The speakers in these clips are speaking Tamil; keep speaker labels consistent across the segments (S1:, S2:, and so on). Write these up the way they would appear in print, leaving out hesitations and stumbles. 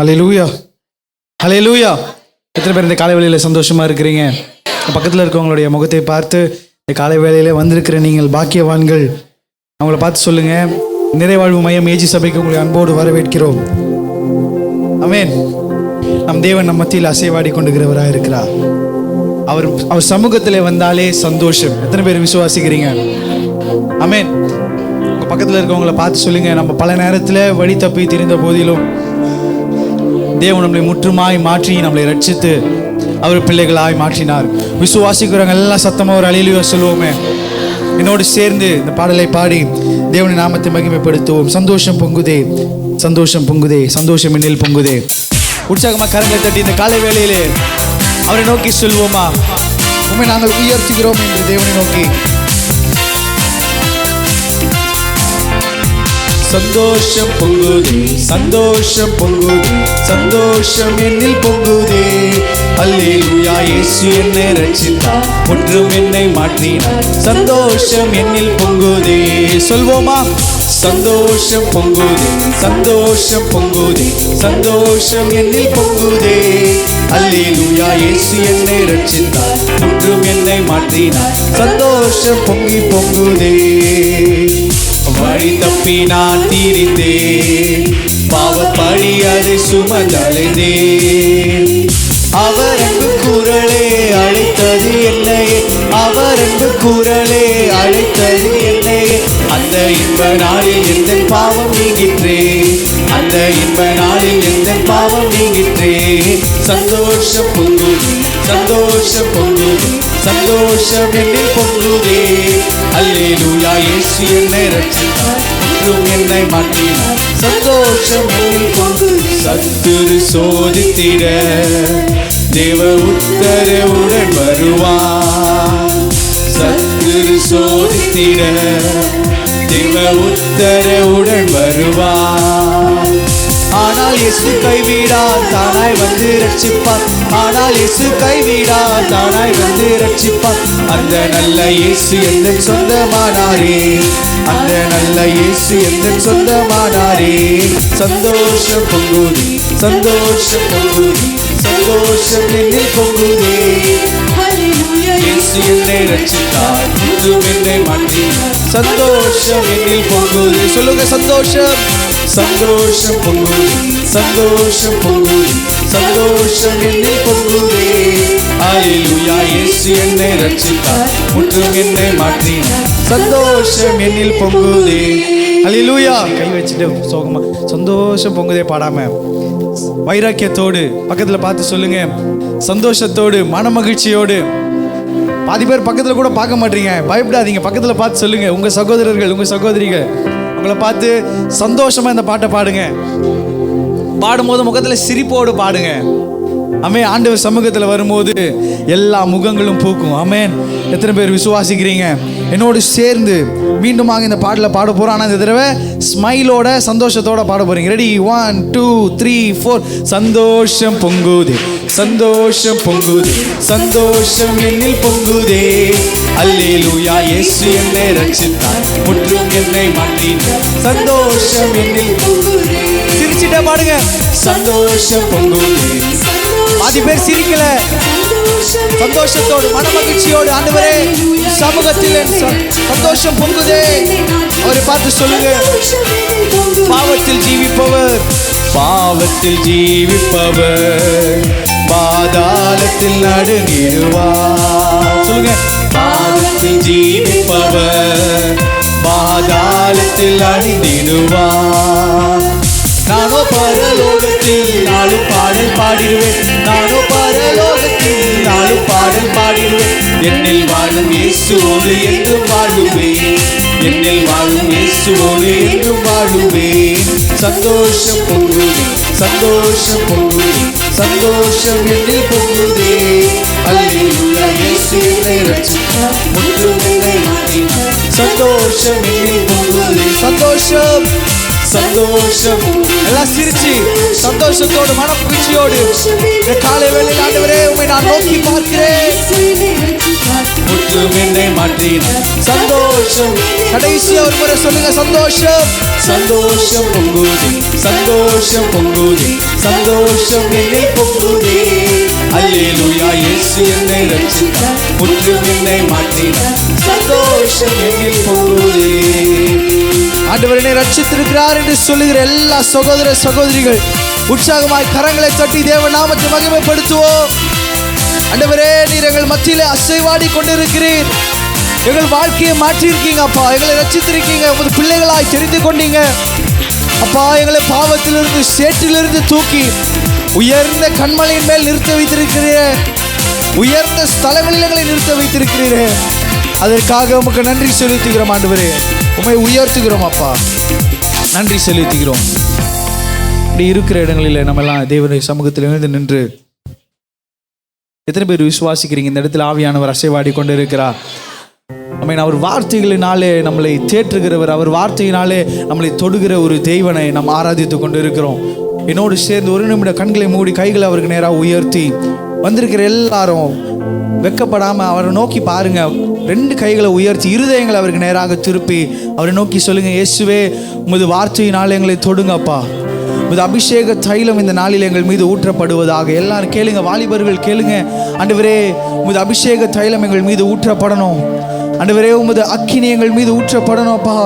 S1: ஹல்லேலூயா, ஹல்லேலூயா. எத்தனை பேர் இந்த காலை வேளையில் சந்தோஷமாக இருக்கிறீங்க? பக்கத்தில் இருக்கவங்களுடைய முகத்தை பார்த்து இந்த காலை வேளையில் வந்திருக்கிற நீங்கள் பாக்கியவான்கள். அவங்கள பார்த்து சொல்லுங்கள், நிறைவாழ்வு மையம் ஏஜி சபைக்கு உங்களை அன்போடு வரவேற்கிறோம். ஆமென். நம் தேவன் நம் மத்தியில் அசைவாடி கொண்டுகிறவராக இருக்கிறார். அவர் சமூகத்தில் வந்தாலே சந்தோஷம். எத்தனை பேர் விசுவாசிக்கிறீங்க? ஆமென். உங்கள் பக்கத்தில் இருக்கவங்கள பார்த்து சொல்லுங்கள், நம்ம பல நேரத்தில் வழி தப்பி திரிந்த போதிலும் தேவன் நம்மளை முற்றுமாய் மாற்றி நம்மளை ரட்சித்து அவர் பிள்ளைகளாய் மாற்றினார். விசுவாசிக்கிறவங்க எல்லாம் சத்தமாக ஒரு அல்லேலூயா சொல்லுவோமே. என்னோடு சேர்ந்து இந்த பாடலை பாடி தேவனின் நாமத்தை மகிமைப்படுத்துவோம். சந்தோஷம் பொங்குதே, சந்தோஷம் பொங்குதே, சந்தோஷம் என்னில் பொங்குதே. உற்சாகமாக கரங்களை தட்டி இந்த காலை வேளையிலே அவரை நோக்கி சொல்வோமா? உண்மை நாங்கள் உயர்த்துகிறோம் என்று தேவனை நோக்கி. சந்தோஷம் பொங்குதே, சந்தோஷம் பொங்குதே, சந்தோஷம் என்னில் பொங்குதே. அல்லேலூயா, இயேசு என்னை ரட்சித்தார், முற்றும் என்னை மாற்றினார். சந்தோஷம் என்னில் பொங்குதே. சொல்வோமா? சந்தோஷம் பொங்குதே, சந்தோஷம் பொங்குதே, சந்தோஷம் என்னில் பொங்குதே. அல்லேலூயா, இயேசு என்னை ரட்சித்தார், முற்றும் என்னை மாற்றினார். சந்தோஷம் பொங்கி பொங்குதே. வழி தப்பி நான் திரிந்தேன், பாவப்படி அதை சுமந்தலைந்தேன். அவர் அன்பு குரலே அழைத்தது என்னை, அவர் அன்பு குரலே அழைத்தது என்னை. அந்த இன்ப நாளில் எந்த பாவம் நீங்கிற்றே, அந்த இன்ப நாளில் எந்த பாவம் நீங்கிற்றே. சந்தோஷம் பொங்குதே, சந்தோஷம் பொங்குதே, சந்தோஷம் என்னில் பொங்குதே. அல்லேலூயா, இயேசு என்னை ரட்சித்தார், முற்றும் என்னை மாற்றினார். சந்தோஷம் என்னில் பொங்குதே. சத்துரு சோதித்திட தேவ உத்தரவுடன் வருவார். சத்துரு சோதித்திட தேவ உத்தரவுடன் வருவார். ஆனால் இயேசு கைவிடார், தானாய் வந்து ரட்சிப்பார். ஆனால் இயேசு கைவிடார், தானாய் வந்து ரட்சிப்பார். அந்த நல்ல இயேசு எந்த சொந்தமானாரே, அந்த நல்ல இயேசு எந்த சொந்தமானாரே. சந்தோஷம் பொங்குதே, சந்தோஷம் பொங்குதே, சந்தோஷம் என்னில் பொங்குதே. இயேசு என்னை ரட்சித்தார், முற்றும் என்னை மாற்றினார். சந்தோஷம் என்னில் பொங்குதே. சொல்லுங்க, சந்தோஷம், சந்தோஷம் பொங்குதே, சந்தோஷம் பொங்குதே, சந்தோஷம் என்னில் பொங்குதே. அல்லேலூயா, இயேசு என்னை ரட்சித்தார், முற்றும் என்னை மாற்றினார். சந்தோஷம் என்னில் பொங்குதே. அல்லேலூயா. கை வச்சுட்டு சோகமா சந்தோஷம் பொங்குதே பாடாம வைராக்கியத்தோடு பக்கத்தில் பார்த்து சொல்லுங்க, சந்தோஷத்தோடு மன மகிழ்ச்சியோடு. பாதி பேர் பக்கத்தில் கூட பார்க்க மாட்டீங்க, பயப்படாதீங்க. பக்கத்தில் பார்த்து சொல்லுங்க, உங்கள் சகோதரர்கள் உங்கள் சகோதரிகள் உங்களை பார்த்து சந்தோஷமாக இந்த பாட்டை பாடுங்க. பாடும்போது முகத்தில் சிரிப்போடு பாடுங்க. ஆமென். ஆண்டவர் சமூகத்தில் வரும்போது எல்லா முகங்களும் பூக்கும். ஆமென். எத்தனை பேர் விசுவாசிக்கிறீங்க? என்னோடு சேர்ந்து மீண்டுமாக இந்த பாட்டில் பாட போகிறோம். ஆனால் இந்த தடவை ஸ்மைலோட சந்தோஷத்தோட பாட போகிறீங்க. ரெடி? 1 2 3 4. சந்தோஷம் பொங்குதே, சந்தோஷம் பொங்குதே, சந்தோஷம் என்னில் பொங்குதே. அல்லேலூயா, இயேசு என்னை ரட்சித்தார், முற்றும் என்னை மாற்றினார். சந்தோஷம் என்னில் பொங்குதே. சிரிச்சிட்டே பாடுங்க. சந்தோஷம் பொங்குதே. பாதி பேர் சிரிக்கல. சந்தோஷத்தோடு மன மகிழ்ச்சியோடு ஆண்டவரே சமூகத்தில் சந்தோஷம் பொங்குதே. அவரை பார்த்து சொல்லுங்க, பாவத்தில் ஜீவிப்பவர், பாவத்தில் ஜீவிப்பவர் பாதாளத்தில் நடுங்கிடுவார். சொல்லுங்க, பாவத்தில் ஜீவிப்பவர் பாதாளத்தில் அழிந்திடுவார். நானோ பரலோகத்தில் நாளும் பாடல் பாடிடுவேன், நானோ பரலோகத்தில் நாளும் பாடல் பாடிடுவேன். என்னில் வாழும் இயேசுவோடு என்றும் வாழுவேன், என்னில் வாழும் இயேசுவோடு என்றும் வாழுவேன். சந்தோஷம் பொங்குதே, சந்தோஷம் பொங்குதே, சந்தோஷம் என்னில் பொங்குதே. அல்லேலூயா, இயேசு என்னை ரட்சித்தார், முற்றும் என்னை மாற்றினார். சந்தோஷம் என்னில் பொங்குதே. சந்தோஷம், சந்தோஷம். எல்லாம் சிரிச்சு சந்தோஷத்தோடு மன மகிழ்ச்சியோடு இந்த காலை வேளையில் ஆண்டவரே உம்மை நான் நோக்கி பார்க்கிறேன். முற்றும் என்னை மாற்றினார். சந்தோஷம். கடைசியா ஒரு முறை சொல்லுங்க, சந்தோஷம். சந்தோஷம் பொங்குதே, சந்தோஷம் பொங்குதே, சந்தோஷம் என்னை பொங்குதே. அல்லேலூயா, இயேசு என்னை ரட்சித்தார், முற்றும் என்னை மாற்றினார். சந்தோஷம் என்னில் பொங்குதே. ஆண்டவர் என்னை ரட்சித்திருக்கிறார் என்று சொல்லுகிற எல்லா சகோதர சகோதரிகள் உற்சாகமாய் கரங்களை தட்டி தேவ நாமத்தை மகிமைப்படுத்துவோம். ஆண்டவரே, நீர் எங்கள் மத்தியிலே அசைவாடி கொண்டிருக்கிறீர். எங்கள் வாழ்க்கையை மாற்றிருக்கீங்க அப்பா. எங்களை ரட்சித்திருக்கீங்க, உமது பிள்ளைகளாய் தெரிந்து கொண்டீங்க அப்பா. எங்களை பாவத்திலிருந்து சேற்றிலிருந்து தூக்கி உயர்ந்த கண்மலையின் மேல் நிறுத்த வைத்திருக்கிறீரே, உயர்ந்த ஸ்தலங்களில் எங்களை நிறுத்த வைத்திருக்கிறீரே. அதற்காக உமக்கு நன்றி செலுத்துகிறோம் ஆண்டவரே. உம்மை உயர்த்துகிறோம் அப்பா, நன்றி செலுத்துகிறோம். இப்படி இருக்கிற இடங்களில் நம்ம எல்லாம் தேவனுடைய சமூகத்தில் எழுந்து நின்று எத்தனை பேர் விசுவாசிக்கிறீங்க இந்த இடத்துல ஆவியானவர் அசைவாடி கொண்டு இருக்கிறார்? அவர் வார்த்தைகளினாலே நம்மளை தேற்றுகிறவர், அவர் வார்த்தையினாலே நம்மளை தொடுகிற ஒரு தெய்வனை நாம் ஆராதித்து கொண்டு இருக்கிறோம். என்னோடு சேர்ந்து ஒரு நிமிடம் கண்களை மூடி கைகளை அவருக்கு நேராக உயர்த்தி வந்திருக்கிற எல்லாரும் வெக்கப்படாம அவரை நோக்கி பாருங்க. 2 கைகளை உயர்த்தி இருதயங்களை அவருக்கு நேராக திருப்பி அவரை நோக்கி சொல்லுங்க, இயேசுவே உமது வார்த்தையினாலே எங்களை தொடுங்கப்பா. உமது அபிஷேக தைலம் இந்த நாளில் எங்கள் மீது ஊற்றப்படுவதாக. எல்லாரும் கேளுங்க, வாலிபர்கள் கேளுங்க. ஆண்டவரே, உமது அபிஷேக தைலம் எங்கள் மீது ஊற்றப்படணும். ஆண்டவரே, உமது அக்கினி எங்கள் மீது ஊற்றப்படணும் அப்பா.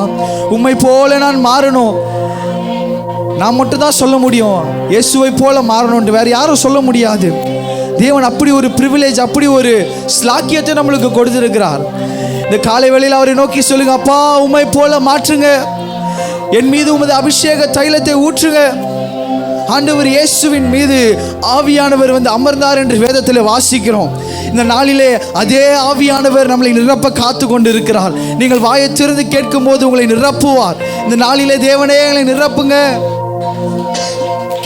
S1: உம்மை போல நான் மாறணும். நான் மட்டும் தான் சொல்ல முடியும், இயேசுவை போல மாறணும், வேற யாரும் சொல்ல முடியாது. தேவன் அப்படி ஒரு பிரிவிலேஜ், அப்படி ஒரு ஸ்லாக்கியத்தை நம்மளுக்கு கொடுத்திருக்கிறார். இந்த காலை வேளையில் அவரை நோக்கி சொல்லுங்க, அப்பா உம்மை போல மாற்றுங்க, என் மீது உமது அபிஷேக தைலத்தை ஊற்றுங்க. ஆண்டவர் இயேசுவின் மீது ஆவியானவர் வந்து அமர்ந்தார் என்று வேதத்தில் வாசிக்கிறோம். இந்த நாளிலே அதே ஆவியானவர் நம்மளை நிரப்ப காத்து கொண்டு இருக்கிறார். நீங்கள் வாயை திறந்து கேட்கும் போது உங்களை நிரப்புவார். இந்த நாளிலே தேவனே எங்களை நிரப்புங்க,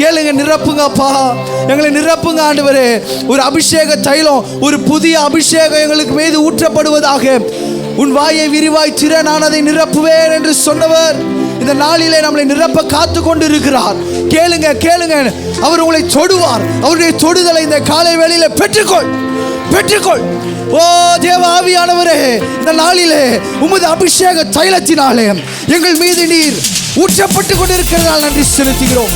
S1: கேளுங்க, நிரப்புங்க அப்பா, எங்களை நிரப்புங்க ஆண்டவரே. ஒரு அபிஷேக தைலம், ஒரு புதிய அபிஷேகம் எங்களுக்கு மீது ஊற்றப்படுவதாக. உன் வாயை விரிவாய் திற, நான் அதை நிரப்புவேன் என்று சொன்னவர் இந்த நாளிலே நம்மளை நிரப்ப காத்து கொண்டு இருக்கிறார். கேளுங்க கேளுங்க, அவர் உங்களை தொடுவார். அவருடைய தொடுதலை இந்த காலை வேளையில பெற்றுக்கொள், பெற்றுக்கொள். ஓ தேவ ஆவியானவரே, இந்த நாளிலே உமது அபிஷேக தைலத்தினாலே எங்கள் மீது நீர் ஊற்றப்பட்டு கொண்டிருக்கிறதால் நன்றி செலுத்துகிறோம்,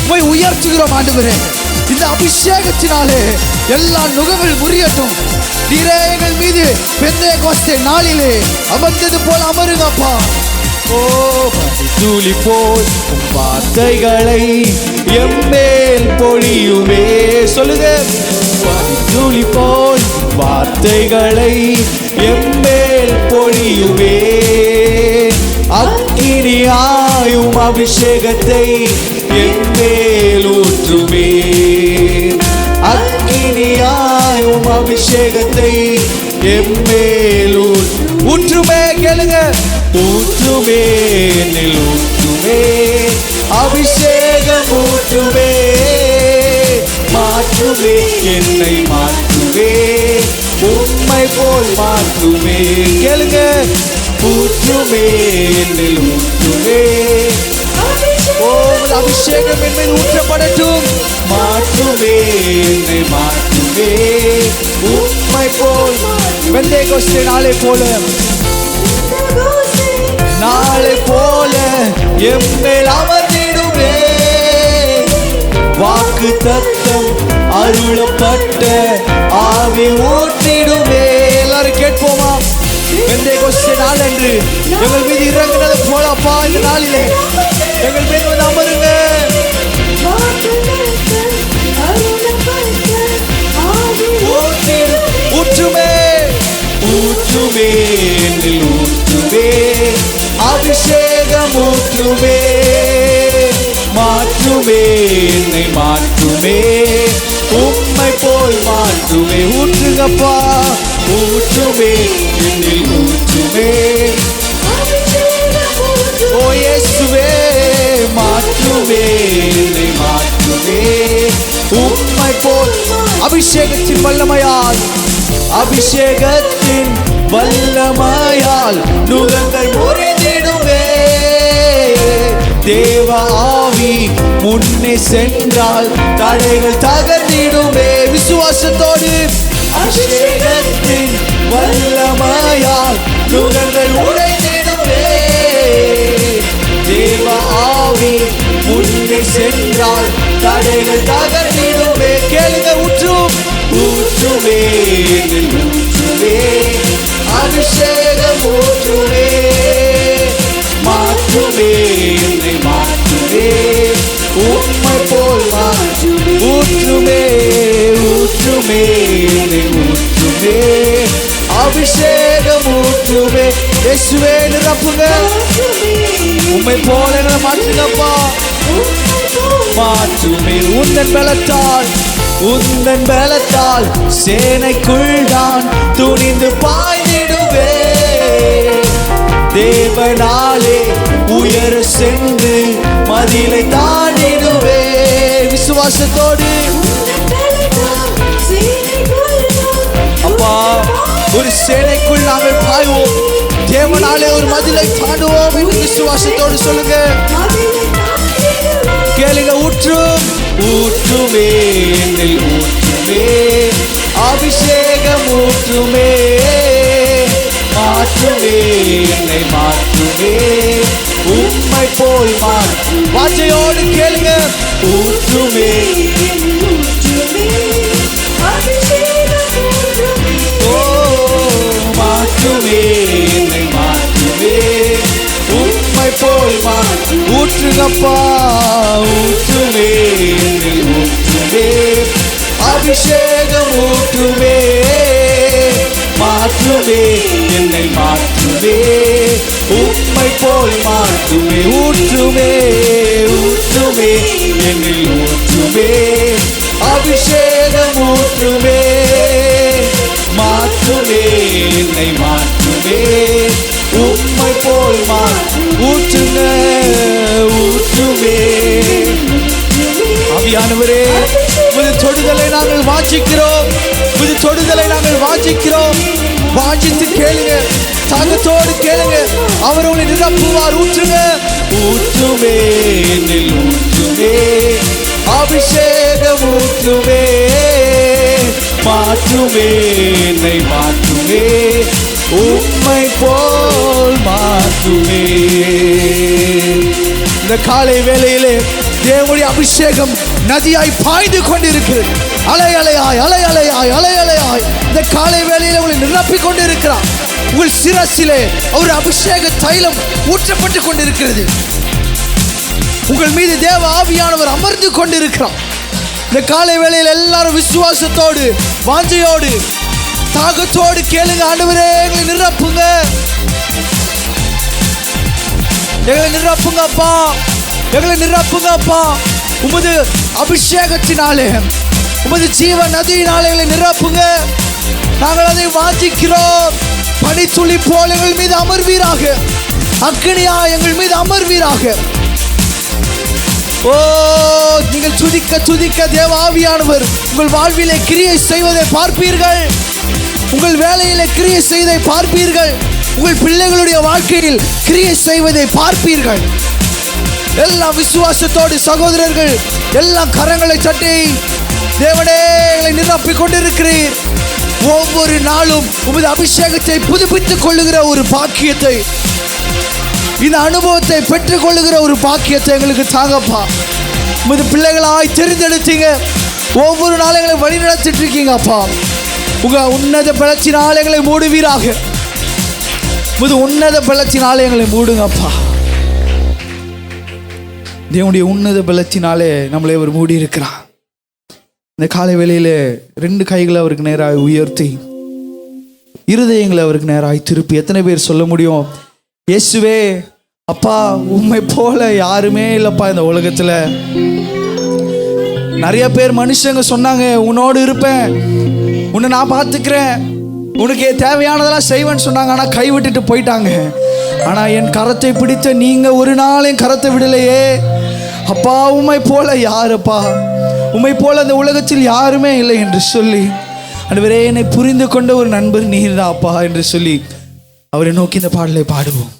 S1: உம்மை உயர்த்துகிறோம் ஆண்டவரே. இந்த அபிஷேகத்தினாலே எல்லா நுகங்கள் முறியட்டும். நீரே எங்கள் மீது பெந்தேகோஸ்தே நாளிலே அமர்ந்தது போல அமருங்கப்பா. ஓ பனித்துளி போல் வார்த்தைகளை எம்மேல் பொழியுமே. சொல்லுங்க, பனித்துளி போல் வார்த்தைகளை எம்மேல் பொழியுமே. அக்கினியாயும் அபிஷேகத்தை எம்மேல் ஊற்றுமே. அக்கினியாயும் அபிஷேகத்தை எம்மேல் ஊற்றுமே. கேளுங்க, ஊற்றுமே, என்னில் ஊற்றுமே, அபிஷேகம் ஊற்றுமே, மாற்றுமே, என்னை மாற்றுமே, உம்மை போல் மாற்றுமே. கேளுங்க, ஊற்றுமே, என்னில் ஊற்றுமே. ஓ அபிஷேகம் என் மேல் ஊற்றப்படட்டும். மாற்றுமே, என்னை மாற்றுமே, உம்மை போல். பெந்தேகோஸ்தே நாளை போல, நாளை போல எம்மேல் அமர்ந்திடுமே. வாக்கு தத்தம் அருளப்பட்ட ஆவி ஊற்றிடுமே. எல்லாரும் கேட்போமா? பெந்தேகோஸ்தே நாள் என்று எங்கள் மீது இறங்கினது போலப்பா, இந்த நாளிலே எங்கள் மீது வந்து அமருங்க. ஊற்றுமே, ஊற்றுமே, என்னில் ஊற்றுமே, அபிஷேகம் ஊற்றுமே, மாற்றுமே, என்னை மாற்றுமே, உம்மை போல் மாற்றுமே. ஊற்றுங்கப்பா, ஊற்றுமே, என்னில் ஊற்றுமே. ஓ இயேசுவே, மாற்றுமே, என்னை மாற்றுமே, உம்மை போல். அபிஷேகத்தின் வல்லமையால், அபிஷேகத்தின் வல்லமையால் நுகங்கள் முறிந்திடுமே. தேவ ஆவி முன்னே சென்றால் தடைகள் தகர்ந்திடுமே. விசுவாசத்தோடு அபிஷேகத்தின் வல்லமையால் நுகங்கள் உடைந்திடுவே. தேவ ஆவி முன்னே சென்றால் தடைகள் தகர்ந்திடுவே. கேளுங்க, ஊற்றும் ஊற்றுவே ஊற்றுவே அபிஷேகம் ஊற்றுவே. மாற்றுவே என்னை மாற்றுவே உம்மை போல் ஊற்றுமே ஊற்றுமே என்னை ஊற்றுமே அபிஷேகம் ஊற்றுமே. இயேசுவே நிரப்புங்க, உம்மை போல என்ன மாற்றுங்கப்பா. மாற்றுமே உந்தன் பலத்தால் உந்தன் பலத்தால் சேனைக்குள் நான் துணிந்து பாய்ந்திடுவே. தேவனாலே உயர சென்று மதிலை தாண்டிடுவே. விசுவாசத்தோடு அப்பா ஒரு சேனைக்குள் நாங்கள் பாய்வோம். தேவனாலே ஒரு மதிலை தாண்டுவோம் என்று விசுவாசத்தோடு சொல்லுங்க. கேளுங்க, ஊற்றும் ஊற்றுமே என்னில் ஊற்றுமே அபிஷேகம் ஊற்றுமே. மாற்றுமே என்னை மாற்றுமே உம்மை போல் மாற்று. வாஞ்சையோடு கேளுங்க, ஊற்றுமே ஓ மாற்றுமே என்னை மாற்றுமே உம்மை போல் மாற்று. ஊற்றுங்கப்பா ஊற்றுமே என்னை ஊற்றுமே அபிஷேகம் ஊற்றுமே. மாற்றுமே என்னை மாற்றுமே உம்மை போல் மாற்றுமே. ஊற்றுமே ஊற்றுமே என்னை ஊற்றுமே அபிஷேகம் ஊற்றுமே. மாற்றுமே என்னை மாற்றுமே உம்மை போல் ஊற்றுங்க ஊற்றுமே. ஆவியானவரே, உமது தொடுதலை நாங்கள் வாஞ்சிக்கிறோம், உமது தொடுதலை நாங்கள் வாஞ்சிக்கிறோம். வாஞ்சித்து கேளுங்க, தாகத்தோடு கேளுங்க, அவர் உங்களை நிரப்புவார். ஊற்றுங்க ஊற்றுமே என்னில் ஊற்றுமே அபிஷேகம் ஊற்றுமே. மாற்றுமே என்னை மாற்றுமே உம்மை போல் மாற்றுமே. இந்த காலை வேளையிலே தேவனுடைய அபிஷேகம் நதியாய் பாய்ந்து கொண்டிருக்கிறது. அலை அலையாய் அலை அலையாய் அலை அலையாய் இந்த காலை வேளையிலே உங்களை நிரப்பிக் கொண்டிருக்கிறார். உங்கள் சிரசிலே ஒரு அபிஷேக தைலம் ஊற்றப்பட்டு கொண்டிருக்கிறது. உங்கள் மீது தேவ ஆவியானவர் அமர்ந்து கொண்டிருக்கிறார். இந்த காலை வேளையில் எல்லாரும் விசுவாசத்தோடு வாஞ்சையோடு தாகத்தோடு கேளுங்க. ஆண்டவரே, எங்களை நிரப்புங்க, எங்களை நிரப்புங்க அப்பா, எங்களை நிரப்புங்க அப்பா. உமது அபிஷேகத்தினாலே உமது ஜீவ நதியினாலே எங்களை நிரப்புங்க. நாங்கள் அதை வாஞ்சிக்கிறோம். பனித்துளி போல் எங்கள் மீது அமர்வீராக, அக்கினியா எங்கள் மீது அமர்வீராக. ஓ, நீங்கள் துதிக்க துதிக்க தேவ ஆவியானவர் உங்கள் வாழ்விலே கிரியை செய்வதை பார்ப்பீர்கள். உங்கள் வேலையிலே கிரியை செய்வதை பார்ப்பீர்கள். உங்கள் பிள்ளைகளுடைய வாழ்க்கையில் கிரியை செய்வதை பார்ப்பீர்கள். எல்லா விசுவாசத்தோடு சகோதரர்கள் எல்லாம் கரங்களை தட்டி தேவனே எங்களை நிரப்பிக் கொண்டிருக்கிறீர். ஒவ்வொரு நாளும் உமது அபிஷேகத்தை புதுப்பித்துக் கொள்ளுகிற ஒரு பாக்கியத்தை, இந்த அனுபவத்தை பெற்றுக் கொள்ளுகிற ஒரு பாக்கியத்தை எங்களுக்கு தாங்கப்பா. உமது பிள்ளைகளாய் தெரிந்தெடுத்தீங்க. ஒவ்வொரு நாளும் எங்களை வழி நடத்திட்டு இருக்கீங்க அப்பா. உங்க உன்னத பலத்தினால் எங்களை மூடுவீராக. உமது உன்னத பலத்தினாலே எங்களை மூடுங்கப்பா. தேவனுடைய உன்னத பலத்தினாலே நம்மளை அவர் மூடி இருக்கிறார். இந்த காலை வேளையில 2 கைகளை அவருக்கு நேராக உயர்த்தி இருதயங்களை அவருக்கு நேராக திருப்பி எத்தனை பேர் சொல்ல முடியும், இயேசுவே அப்பா உம்மை போல யாருமே இல்லப்பா இந்த உலகத்துல. நிறைய பேர் மனுஷங்க சொன்னாங்க, உன்னோடு இருப்பேன், உன்னை நான் பார்த்துக்கிறேன், உனக்கு தேவையானதெல்லாம் செய்வேன்னு சொன்னாங்க. ஆனால் கைவிட்டுட்டு போயிட்டாங்க. ஆனால் என் கரத்தை பிடித்த நீங்க ஒரு நாள் என் கரத்தை விடலையே அப்பா. உம்மை போல யாருப்பா, உம்மை போல அந்த உலகத்தில் யாருமே இல்லை என்று சொல்லி ஆண்டவரே என்னை புரிந்து கொண்ட ஒரு நண்பர் நீர் தான் அப்பா என்று சொல்லி அவரை நோக்கி இந்த பாடலை பாடுவோம்.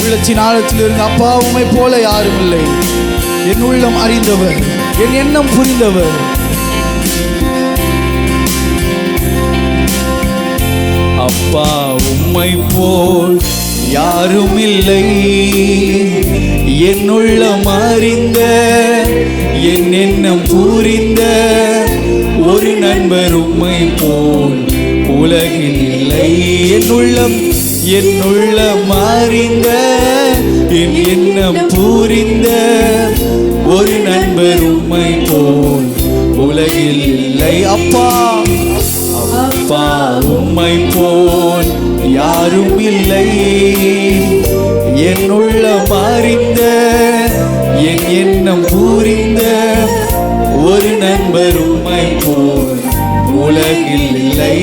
S1: உள்ளத்தின் ஆழத்தில் இருங்க, அப்பா உம்மை போல யாரும் இல்லை, என் உள்ளம் அறிந்தவர், என் எண்ணம் புரிந்தவர். யாரும் இல்லை. என்னுள்ளம் அறிந்த என் எண்ணம் புரிந்த ஒரு நண்பர் உம்மை போல் உலகில் இல்லை. என்னுள்ளம் அறிந்த என் எண்ணம் புரிந்த ஒரு நண்பர் உம்மை போல் உலகில் இல்லை. அப்பா அப்பா உம்மை போல் யாரும் இல்லை. என்னுள்ளம் அறிந்த என் எண்ணம் புரிந்த ஒரு நண்பர் உம்மை போல் உலகில் இல்லை.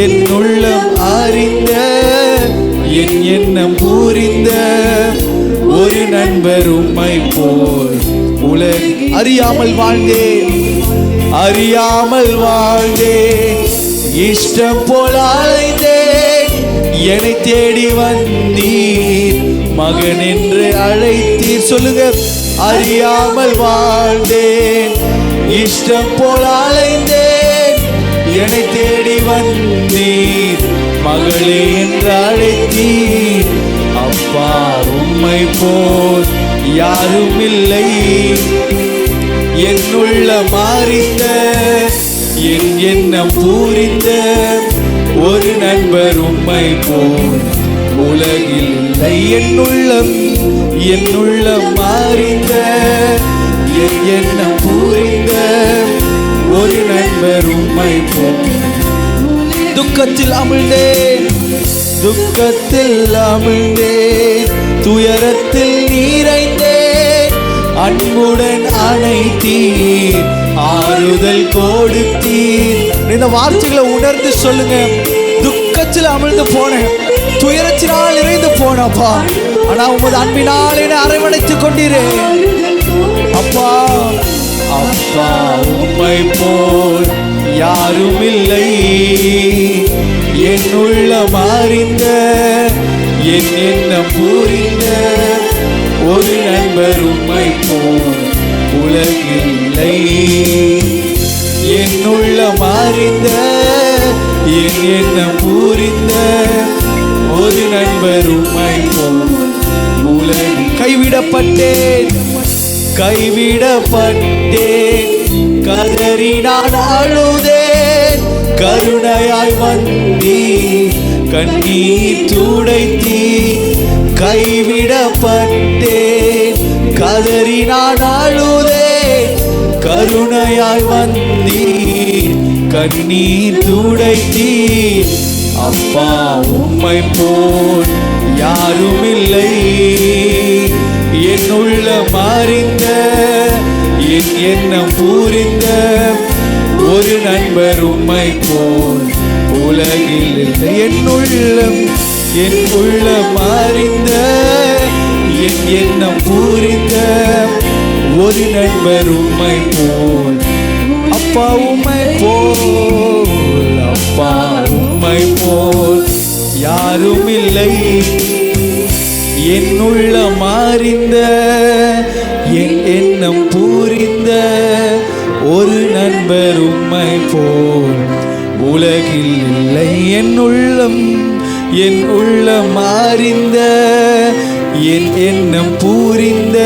S1: என்னுள்ளம் அறிந்த என் எண்ணம் புரிந்த ஒரு நண்பர் உம்மை போல் அறியாமல் வாழ்ந்தேன், இஷ்டம் போல் அலைந்தேன். என்னை தேடி வந்தீர், மகன் என்று அழைத்தீர். சொல்லுங்க. அறியாமல் வாழ்ந்தேன், இஷ்டம் போல் அலைந்தேன். என்னை தேடி வந்தீர், மகளே என்று அழைத்தீர். அப்பா உம்மை போல் யாரும் இல்லை. என்னுள்ளம் அறிந்த என் எண்ணம் புரிந்த ஒரு நண்பர் உம்மை போல் உலகில் இல்லை. என்னுள்ளம் அறிந்த என் எண்ணம் புரிந்த ஒரு நண்பர் உம்மை போல். துக்கத்தில் அமிழ்ந்தேன், துயரத்தில் நீரைந்தேன். அன்புடன் அணைத்தீர், ஆறுதல் கொடுத்தீர். இந்த வார்த்தைகளை உணர்ந்து சொல்லுங்க. துக்கத்தில் அமிழ்ந்து போனேன், துயரத்தினால் நிறைந்து போனப்பா, ஆனா உமது அன்பினால் என்னை அரவணைத்துக் கொண்டீரே. அப்பா அப்பா உம்மை போல் யாரும் இல்லை. என்னுள்ளம் அறிந்த என் எண்ணம் புரிந்த ஒரு நண்பர் உம்மை போல் உலகில் இல்லை. என்னுள்ளம் அறிந்த என் எண்ணம் புரிந்த ஒரு நண்பர் உம்மை போல் உலகில். கைவிடப்பட்டேன், கதறி நான் அழுதேன். கருணையாய் வந்தீர், கண்ணீர் துடைத்தீர். கைவிடப்பட்டேன், கதறி நான் அழுதேன். கருணையாய் வந்தீர், கண்ணீர் துடைத்தீர். அப்பா உம்மை போல் யாரும் இல்லை. என்னுள்ளம் அறிந்த என் எண்ணம் புரிந்த ஒரு நண்பர் உம்மை போல் உலகில் இல்லை. என் உள்ளம் அறிந்த என் எண்ணம் புரிந்த ஒரு நண்பர் உம்மை போல். அப்பா உம்மை போல் யாரும் இல்லை. என்னுள்ளம் அறிந்த என் எண்ணம் புரிந்த ஒரு நண்பர் உம்மை போல் உலகில் இல்லை. என் உள்ளம் அறிந்த என் எண்ணம் புரிந்த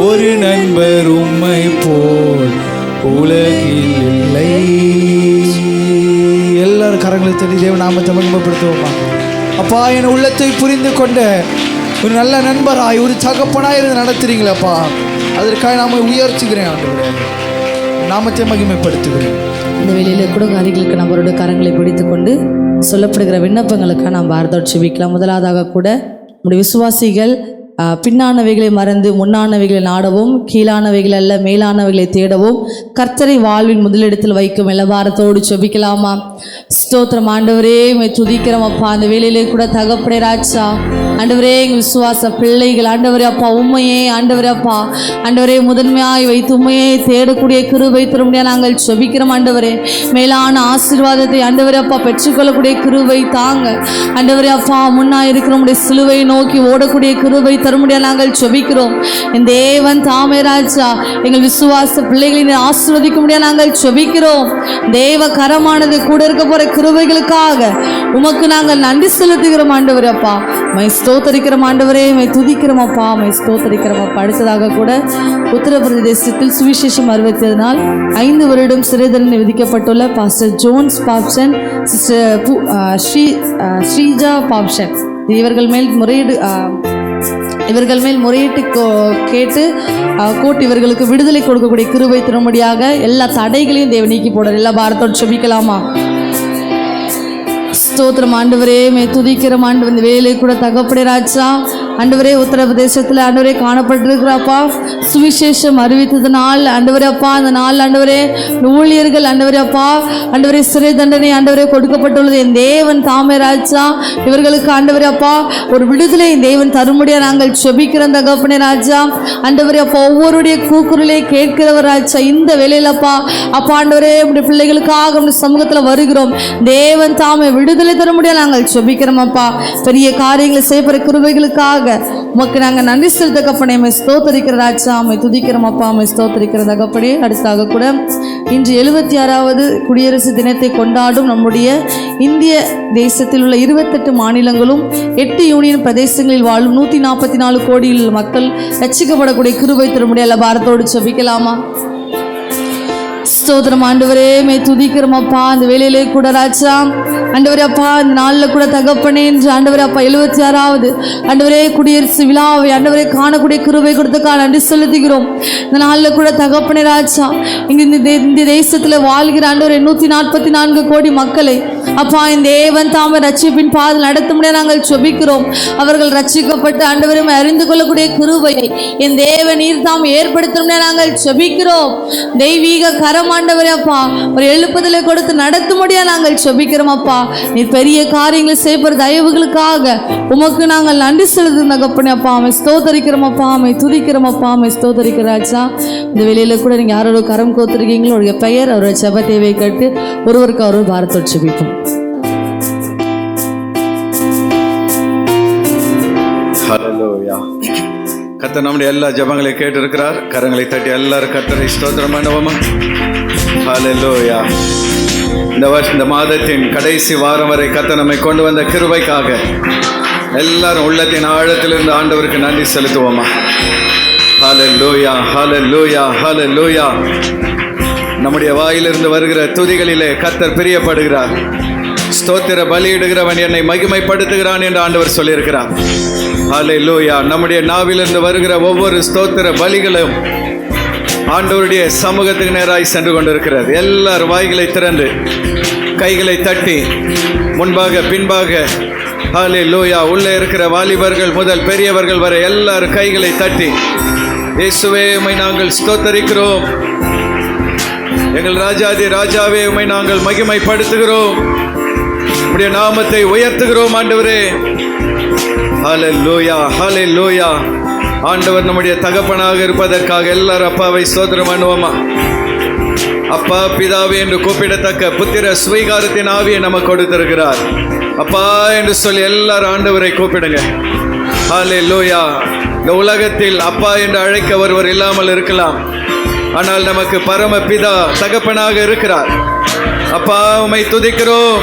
S1: ஒரு நண்பர் உம்மை போல் உலகில் இல்லை. எல்லாரும் கரங்களை தட்டி தேவ நாமத்தை மகிமைப்படுத்துவோமா. அப்பா, என் உள்ளத்தை புரிந்து கொண்ட ஒரு நல்ல நண்பராய், ஒரு தகப்பனாய் இருந்து நடத்துறீங்களப்பா, அதற்காக நாம உயர்த்துகிறேன். ஆண்டவரே, நாமத்தை மகிமைப்படுத்துகிறேன்.
S2: இந்த வேளையில குடும்பங்களுக்கு நம்மளுடைய கரங்களை பிடித்து கொண்டு சொல்லப்படுகிற விண்ணப்பங்களுக்காக நாம் பாரதோடு செபிக்கலாம். முதலாவதாக கூட நம்முடைய விசுவாசிகள் பின்னானவைகளை மறந்து முன்னானவைகளை நாடவும், கீழானவைகள் அல்ல மேலானவைகளை தேடவும், கர்த்தரை வாழ்வின் முதலிடத்தில் வைக்கும் எல்லாரத்தோடு செபிக்கலாமா. ஸ்தோத்திரம் ஆண்டவரே, துதிக்கிறோம் அப்பா. அந்த வேளையிலே கூட தகப்பனே ராஜா, ஆண்டவரே எங்கள் விசுவாச பிள்ளைகள் ஆண்டவரே அப்பா உண்மையே ஆண்டவரே அப்பா ஆண்டவரே முதன்மையாய் வைத்து உண்மையை தேடக்கூடிய கிருபை தரும்படியாக நாங்கள் செபிக்கிறோம் ஆண்டவரே. மேலான ஆசீர்வாதத்தை ஆண்டவரே அப்பா பெற்றுக்கொள்ளக்கூடிய கிருபை தாங்க ஆண்டவரே அப்பா. முன்னா இருக்கிற உடைய சிலுவை நோக்கி ஓடக்கூடிய கிருபை தரும்படியாக நாங்கள் செபிக்கிறோம். என் தேவன் தாமே ராஜா எங்கள் விசுவாச பிள்ளைகளை ஆசீர்வதிக்க முடியாது நாங்கள் செபிக்கிறோம். தேவ கரமானது கூட இருக்க போற கிருபைகளுக்காக உமக்கு நாங்கள் நன்றி செலுத்துகிறோம் ஆண்டவரே அப்பா. மை ஸ்தோத்தரிக்கிறோம் ஆண்டவரே, மை துதிக்கிறோம் அப்பா, மை ஸ்தோத்தரிக்கிறோம் அப்பா. அடுத்ததாக கூட உத்தரப்பிரதேசத்தில் சுவிசேஷம் 60 நாள் 5 வருடம் சிறை தண்டனை விதிக்கப்பட்டுள்ள பாஸ்டர் ஜோன்ஸ் பாப்சன், சிஸ்டர் ஸ்ரீஜா பாப்சன் இவர்கள் மேல் முறையீட்டு கேட்டு கோர்ட் இவர்களுக்கு விடுதலை கொடுக்கக்கூடிய கிருபை தரும்படியாக எல்லா தடைகளையும் தேவன் நீக்கி போடுற எல்லா பாரத்தோடு செபிக்கலாமா? ஸ்தோத்திரம் ஆண்டவரே, மே துதிக்கிறோம் ஆண்டவர். இந்த வேலை கூட தகப்படே ராஜா ஆண்டவரே உத்தரப்பிரதேசத்தில் ஆண்டவரே காணப்பட்டிருக்கிறாப்பா. சுவிசேஷம் அறிவித்ததுனால் ஆண்டவரே அப்பா அந்த நாள் ஆண்டவரே ஊழியர்கள் ஆண்டவரே அப்பா ஆண்டவரே சிறை தண்டனை ஆண்டவரே கொடுக்கப்பட்டுள்ளது. என் தேவன் தாமே ராஜா இவர்களுக்கு ஆண்டவரே அப்பா ஒரு விடுதலை தேவன் தரும்படியாக நாங்கள் செபிக்கிறோம் தகப்பனே ராஜா. ஆண்டவரே அப்பா ஒவ்வொருடைய கூக்குரலே கேட்கிறவர் ராஜா. இந்த வேலையிலப்பா அப்பா ஆண்டவரே உடைய பிள்ளைகளுக்காக உடைய சமூகத்தில் வருகிறோம். தேவன் தாமே விடுதலை தரும்படியாக நாங்கள் செபிக்கிறோம் அப்பா. பெரிய காரியங்களை செய்யப்படுற கிருபைகளுக்காக உமக்கு நாங்கள் நன்றி செலுத்த தகப்பனே. மை ஸ்தோத்தரிக்கிற ராஜா, மை துதிக்கிறோம் அப்பா, மை ஸ்தோத்தரிக்கிற தகப்பனே. அடுத்தாக கூட இன்று 76வது குடியரசு தினத்தை கொண்டாடும் நம்முடைய இந்திய தேசத்தில் உள்ள 28 மாநிலங்களும் 8 யூனியன் பிரதேசங்களில் வாழும் 144 கோடியில் மக்கள் ரட்சிக்கப்படக்கூடிய கிருபை தரும்படியாக எல்லா பாரத்தோடு செபிக்கலாமா? ஸ்தோத்திரம் ஆண்டவரே, மே துதிக்கிறோம் அப்பா. அந்த வேலையிலே கூட ராஜா ஆண்டவரே அப்பா இந்த நாளில் கூட தகப்பனே என்று ஆண்டவரே அப்பா 76வது ஆண்டவரே குடியரசு விழாவை ஆண்டவரே காணக்கூடிய கிருபை கொடுத்துக்கா நன்றி செலுத்துகிறோம். இந்த நாளில் கூட தகப்பனே ராஜா இங்கே இந்த தேசத்தில் வாழ்கிற ஆண்டவரே 144 கோடி மக்களை அப்பா இந்த தேவன் தாமே ரட்சிப்பின் பாதையில் நடத்த முடியாது நாங்கள் செபிக்கிறோம். அவர்கள் ரட்சிக்கப்பட்டு ஆண்டவரை அறிந்து கொள்ளக்கூடிய கிருபையை என் தேவன் நீர் தாம் ஏற்படுத்த முடியாது நாங்கள் செபிக்கிறோம். தெய்வீக கரம் ஆண்டவரே அப்பா ஒரு எழுப்புதலை கொடுத்து நடத்த முடியாது நாங்கள் செபிக்கிறோம் அப்பா. நீர் பெரிய காரியங்களை செய்யப்படுற தயவுகளுக்காக உமக்கு நாங்கள் நன்றி செலுத்தும் தகப்பனே அப்பா. அமை ஸ்தோத்தரிக்கிறோம் அப்பா, அமை துதிக்கிறோம் அப்பா, அமை ஸ்தோத்தரிக்கிற ராஜா. இந்த வேலையில கூட நீங்க யாரோட கரம் கோத்திருக்கீங்களோ அவருடைய பெயர் அவருடைய செப தேவை கேட்டு ஒருவருக்கு அவர் பாரத்தோடு செபிப்போம்.
S3: ஹல்லேலூயா. கர்த்தர் நம்முடைய எல்லா ஜெபங்களையும் கேட்டு இருக்கிறார். கரங்களை தட்டி எல்லாரும் கர்த்தரை ஸ்தோத்திரம் பண்ணுவோமா? ஹல்லேலூயா. இந்த மாதத்தின் கடைசி வாரம் வரை கர்த்தர் நம்மை கொண்டு வந்த கிருபைக்காக எல்லாரும் உள்ளத்தின் ஆழத்திலிருந்து ஆண்டவருக்கு நன்றி செலுத்துவோமா? ஹல்லேலூயா, ஹல்லேலூயா, ஹல்லேலூயா. நம்முடைய வாயிலிருந்து வருகிற துதிகளிலே கர்த்தர் பிரியப்படுகிறார். ஸ்தோத்திர பலியிடுகிறவன் என்னை மகிமைப்படுத்துகிறான் என்று ஆண்டவர் சொல்லியிருக்கிறார். ஹல்லேலூயா. நம்முடைய நாவிலிருந்து வருகிற ஒவ்வொரு ஸ்தோத்திர பலிகளும் ஆண்டவருடைய சமூகத்துக்கு நேராய் சென்று கொண்டிருக்கிறது. எல்லாரும் வாய்களை திறந்து கைகளை தட்டி முன்பாக பின்பாக ஹல்லேலூயா. உள்ளே இருக்கிற வாலிபர்கள் முதல் பெரியவர்கள் வரை எல்லாரும் கைகளை தட்டி இயேசுவே உம்மை நாங்கள் ஸ்தோத்தரிக்கிறோம். எங்கள் ராஜாதி ராஜாவே உம்மை நாங்கள் மகிமைப்படுத்துகிறோம். உம்முடைய நாமத்தை உயர்த்துகிறோம் ஆண்டவரே. ஹல்லேலூயா, ஹல்லேலூயா. ஆண்டவர் நம்முடைய தகப்பனாக இருப்பதற்காக எல்லாரும் அப்பாவை ஸ்தோத்திரம் பண்ணுவோமா? அப்பா பிதாவே என்று கூப்பிடத்தக்க புத்திர ஸ்வீகாரத்தின் ஆவியை நமக்கு கொடுத்திருக்கிறார். அப்பா என்று சொல்லி எல்லாரும் ஆண்டவரை கூப்பிடுங்க. ஹல்லேலூயா. இந்த உலகத்தில் அப்பா என்று அழைக்க ஒருவர் இல்லாமல் இருக்கலாம். ஆனால் நமக்கு பரம பிதா தகப்பனாக இருக்கிறார். அப்பா உம்மை துதிக்கிறோம்.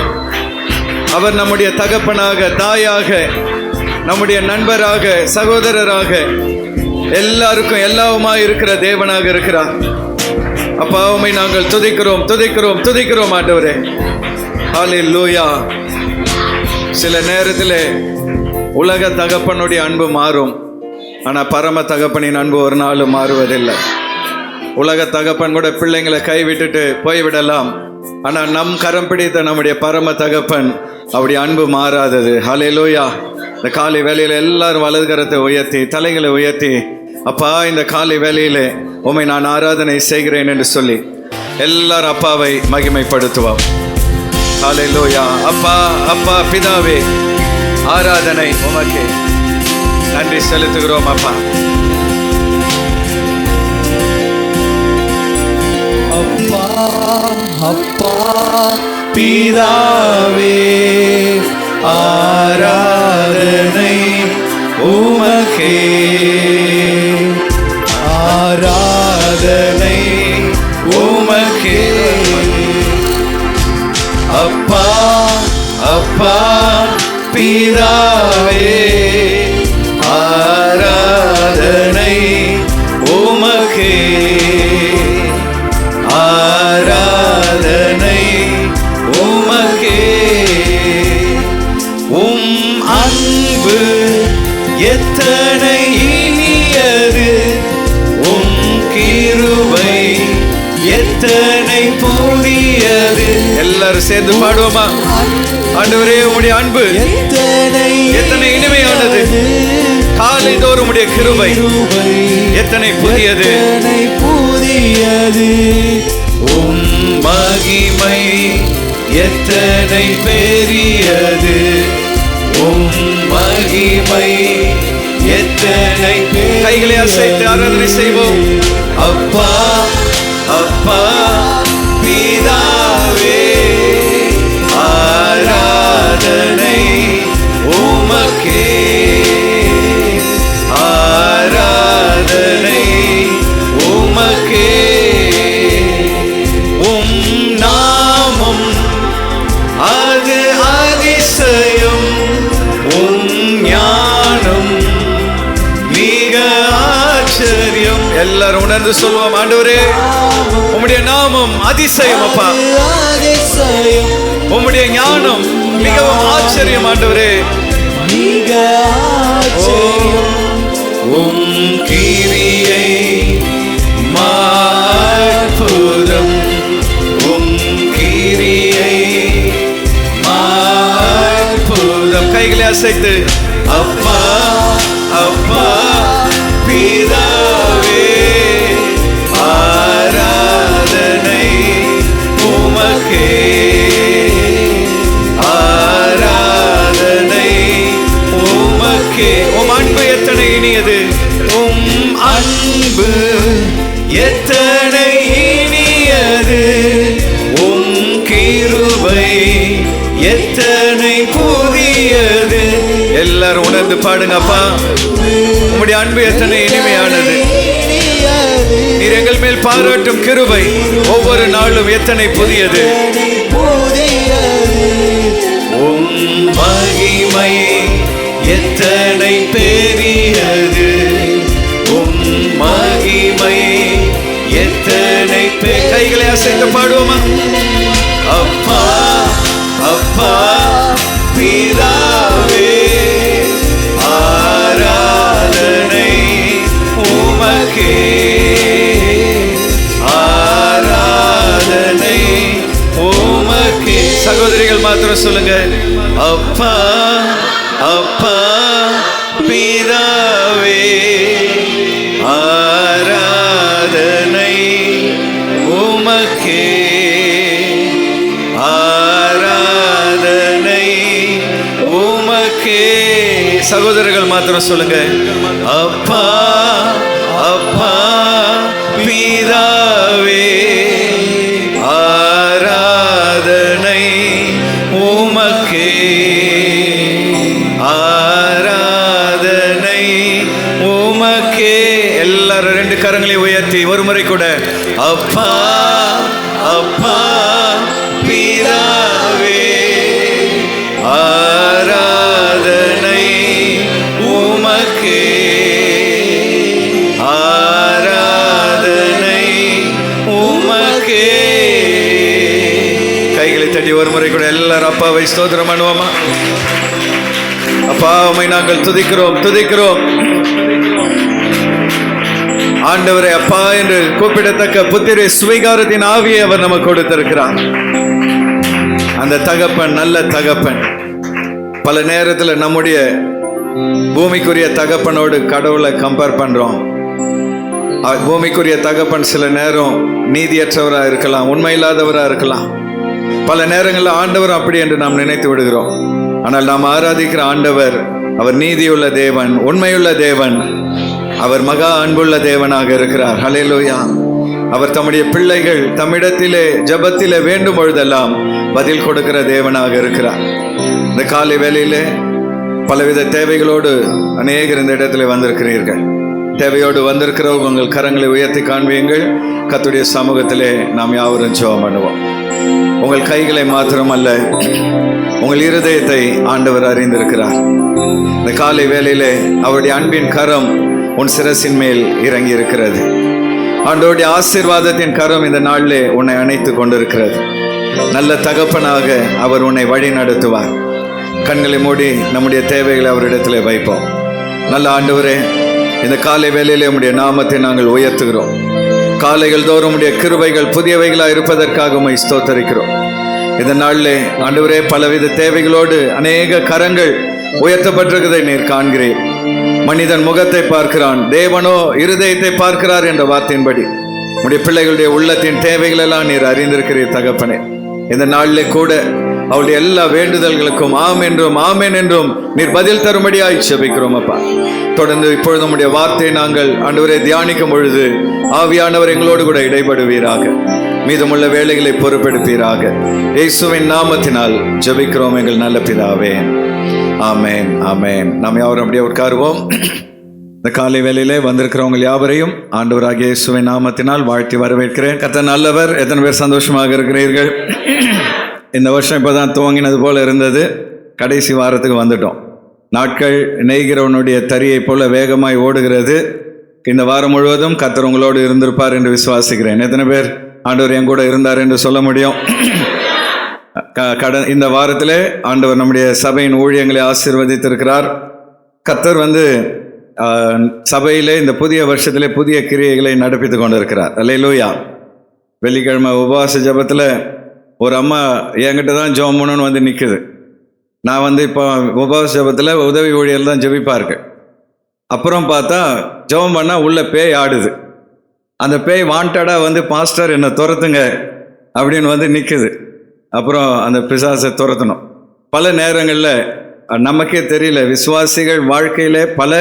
S3: அவர் நம்முடைய தகப்பனாக, தாயாக, நம்முடைய நண்பராக, சகோதரராக, எல்லாருக்கும் எல்லாவுமாய் இருக்கிற தேவனாக இருக்கிறார். அப்பா உம்மை நாங்கள் துதிக்கிறோம், துதிக்கிறோம், துதிக்கிறோம் ஆண்டவரே. ஹல்லேலூயா. சில நேரத்தில் உலக தகப்பனுடைய அன்பு மாறும். ஆனால் பரம தகப்பனின் அன்பு ஒரு நாளும் மாறுவதில்லை. உலக தகப்பன் கூட பிள்ளைங்களை கைவிட்டுட்டு போய்விடலாம். ஆனால் நம் கரம் பிடித்த நம்முடைய பரம தகப்பன் அவருடைய அன்பு மாறாதது. ஹல்லேலூயா. இந்த காலை வேளையில் எல்லாரும் வலது கரத்தை உயர்த்தி தலைகளை உயர்த்தி அப்பா இந்த காலை வேளையிலே உம்மை நான் ஆராதனை செய்கிறேன் என்று சொல்லி எல்லாரும் அப்பாவை மகிமைப்படுத்துவோம். ஹல்லேலூயா. அப்பா, அப்பா பிதாவே ஆராதனை உமக்கே. நன்றி செலுத்துகிறோம் அப்பா.
S1: அப்பா அப்பா பிதாவே ஆராதனை உமக்கே, ஆராதனை உமக்கே. அப்பா அப்பா பிதாவே ஆராதனை உமக்கே, ஆராதனை உமக்கே. அன்பு எத்தனை இனியது, கிருபை எத்தனை புதியது. எல்லாரும் சேர்ந்து பாடுவோமா? ஆண்டவரே உம்முடைய அன்பு எத்தனை இனிமையானது, காலை தோறும் உம்முடைய கிருபை எத்தனை புதியது, புதியது. மகிமை எத்தனை பெரியது, மகிமை எத்தனை. கைகளை அசைத்து ஆராதனை செய்வோம். அப்பா அப்பா பிதாவே ஆராதனை உமக்கே, ஆராதனை உமக்கே. நாமம் அது அதிசயம், ஞானம் மிக ஆச்சரியம். எல்லாரும் உணர்ந்து சொல்லுவோம். ஆண்டவரே உம்முடைய நாமம் அதிசயம் அப்பா, உம்முடைய ஞானம் மிகவும் ஆச்சரியம். ஆண்டவரே மிக ஆச்சரியம், கிரியை மாற்புதம், கிரியை மாற்புதம். கைகளை அசைத்து அப்பா அப்பா பிதாவே ஆராதனை உமக்கே, ஆராதனை உமக்கே. அன்பு எத்தனை இனியது, அன்பு எத்தனை இனியது, கிருபை எத்தனை புதியது. எல்லாரும் உணர்ந்து பாடுங்கப்பா. உம்முடைய அன்பு எத்தனை இனிமையானது, நீர் எங்கள் மேல் பாராட்டும் கிருபை ஒவ்வொரு நாளும் எத்தனை புதியது. மகிமை எத்தனை பெரியது, மகிமை எத்தனை. கைகளை அசைத்து பாடுவோமா? அப்பா அப்பா பிதாவே ஆராதனை உமக்கே, ஆராதனை உமக்கே. சகோதரிகள் மாத்திரம் சொல்லுங்க. அப்பா அப்பா பிதாவே ஆராதனை உமக்கே, ஆராதனை உமக்கே. சகோதரர்கள் மாத்திரம் சொல்லுங்க. அப்பா அப்பா பிதாவே ஆராதனை உமக்கே, ஆராதனை உமக்கே. எல்லாரும் ரெண்டு கரங்களை உயர்த்தி ஒரு முறை கூட அப்பா அப்பா பிதாவே ஆராதனை உமக்கே, ஆராதனை உமக்கே. கைகளை தட்டி ஒரு முறை கூட எல்லாரும் அப்பாவை ஸ்தோத்திரம் பண்ணுவோமா? அப்பா உம்மை நாங்கள் துதிக்கிறோம் துதிக்கிறோம். ஆண்டவரை அப்பா என்று கூப்பிடத்தக்க புத்திர சுவீகாரத்தின் ஆவியை அவர் நமக்கு கொடுத்திருக்கிறார். அந்த தகப்பன் நல்ல தகப்பன். பல நேரத்தில் நம்முடைய பூமிக்குரிய தகப்பனோடு கடவுளை கம்பேர் பண்றோம். பூமிக்குரிய தகப்பன் சில நேரம் நீதியற்றவராக இருக்கலாம், உண்மை இல்லாதவராக இருக்கலாம். பல நேரங்களில் ஆண்டவர் அப்படி என்று நாம் நினைத்து விடுகிறோம். ஆனால் நாம் ஆராதிக்கிற ஆண்டவர்
S3: அவர் நீதியுள்ள தேவன், உண்மையுள்ள தேவன், அவர் மகா அன்புள்ள தேவனாக இருக்கிறார். ஹல்லேலூயா. அவர் தம்முடைய பிள்ளைகள் தம்மிடத்திலே ஜெபத்திலே வேண்டும் பொழுதெல்லாம் பதில் கொடுக்கிற தேவனாக இருக்கிறார். இந்த காலை வேளையிலே பலவித தேவைகளோடு அநேகர் இந்த இடத்துல வந்திருக்கிறீர்கள். தேவையோடு வந்திருக்கிறவங்க உங்கள் கரங்களை உயர்த்தி காண்பீங்கள். கர்த்தருடைய சமூகத்திலே நாம் யாவரும் ஜெபம் பண்ணுவோம். உங்கள் கைகளை மாத்திரமல்ல, உங்கள் இருதயத்தை ஆண்டவர் அறிந்திருக்கிறார். இந்த காலை வேளையிலே அவருடைய அன்பின் கரம் உன் சிரசின் மேல் இறங்கி இருக்கிறது. ஆண்டவருடைய ஆசீர்வாதத்தின் கரம் இந்த நாளிலே உன்னை அணைத்து கொண்டிருக்கிறது. நல்ல தகப்பனாக அவர் உன்னை வழி நடத்துவார். கண்களை மூடி நம்முடைய தேவைகளை அவரிடத்தில் வைப்போம். நல்ல ஆண்டவரே, இந்த காலை வேளையிலே உம்முடைய நாமத்தை நாங்கள் உயர்த்துகிறோம். காலைகள் தோறும் உம்முடைய கிருபைகள் புதியவைகளாக இருப்பதற்காக உம்மை ஸ்தோத்தரிக்கிறோம். இந்த நாளிலே ஆண்டவரே, பலவித தேவைகளோடு அநேக கரங்கள் உயர்த்தப்பட்டிருக்கிறதை நீர் காண்கிறேன். மனிதன் முகத்தை பார்க்கிறான், தேவனோ இருதயத்தை பார்க்கிறார் என்ற வார்த்தையின்படி உடைய பிள்ளைகளுடைய உள்ளத்தின் தேவைகள் எல்லாம் நீர் அறிந்திருக்கிறீர் தகப்பனே. இந்த நாளிலே கூட அவளுடைய எல்லா வேண்டுதல்களுக்கும் ஆம் என்றும் ஆமேன் என்றும் நீர் பதில் தரும்படியாய் ஜெபிக்கிறோம் அப்பா. தொடர்ந்து இப்பொழுது நம்முடைய வார்த்தையை நாங்கள் ஆண்டவரை தியானிக்கும் பொழுது ஆவியானவர் எங்களோடு கூட இடைபடுவீராக. மீதமுள்ள வேலைகளை பொறுப்பெடுப்பீராக. இயேசுவின் நாமத்தினால் ஜெபிக்கிறோம் எங்கள் நல்ல பிதாவே. ஆமேன், ஆமேன். நாம் யாவரும் அப்படியே உட்காருவோம். இந்த காலை வேளையிலே வந்திருக்கிறவங்க யாவரையும் ஆண்டவராகிய இயேசுவின் நாமத்தினால் வாழ்த்தி வரவேற்கிறேன். கர்த்தர் நல்லவர். எத்தனை பேர் சந்தோஷமாக இருக்கிறீர்கள்? இந்த வருஷம் இப்போதான் துவங்கினது போல இருந்தது. கடைசி வாரத்துக்கு வந்துட்டோம். நாட்கள் நெய்கிறவனுடைய தறியை போல வேகமாய் ஓடுகிறது. இந்த வாரம் முழுவதும் கர்த்தர் உங்களோடு இருந்திருப்பார் என்று விசுவாசிக்கிறேன். எத்தனை பேர் ஆண்டவர் என் கூட இருந்தார் என்று சொல்ல முடியும்? இந்த வாரத்திலே ஆண்டவர் நம்முடைய சபையின் ஊழியங்களை ஆசீர்வதித்திருக்கிறார். கர்த்தர் சபையிலே இந்த புதிய வருஷத்திலே புதிய கிரியைகளை நடப்பித்து கொண்டிருக்கிறார். அல்லேலூயா. வெள்ளிக்கிழமை உபவாச ஜபத்தில் ஒரு அம்மா என்கிட்ட தான் ஜெபம் பண்ணணும்னு நிற்குது. நான் இப்போ உபவாச ஜபத்தில் உதவி ஊழியர் தான் ஜெபிப்பார்கள். அப்புறம் பார்த்தா ஜெபம் பண்ணால் உள்ள பேய் ஆடுது. அந்த பேய் வாண்டடாக பாஸ்டர் என்னை துரத்துங்க அப்படின்னு நிற்குது. அப்புறம் அந்த பிசாசை துரத்தணும். பல நேரங்களில் நமக்கே தெரியல, விசுவாசிகள் வாழ்க்கையிலே பல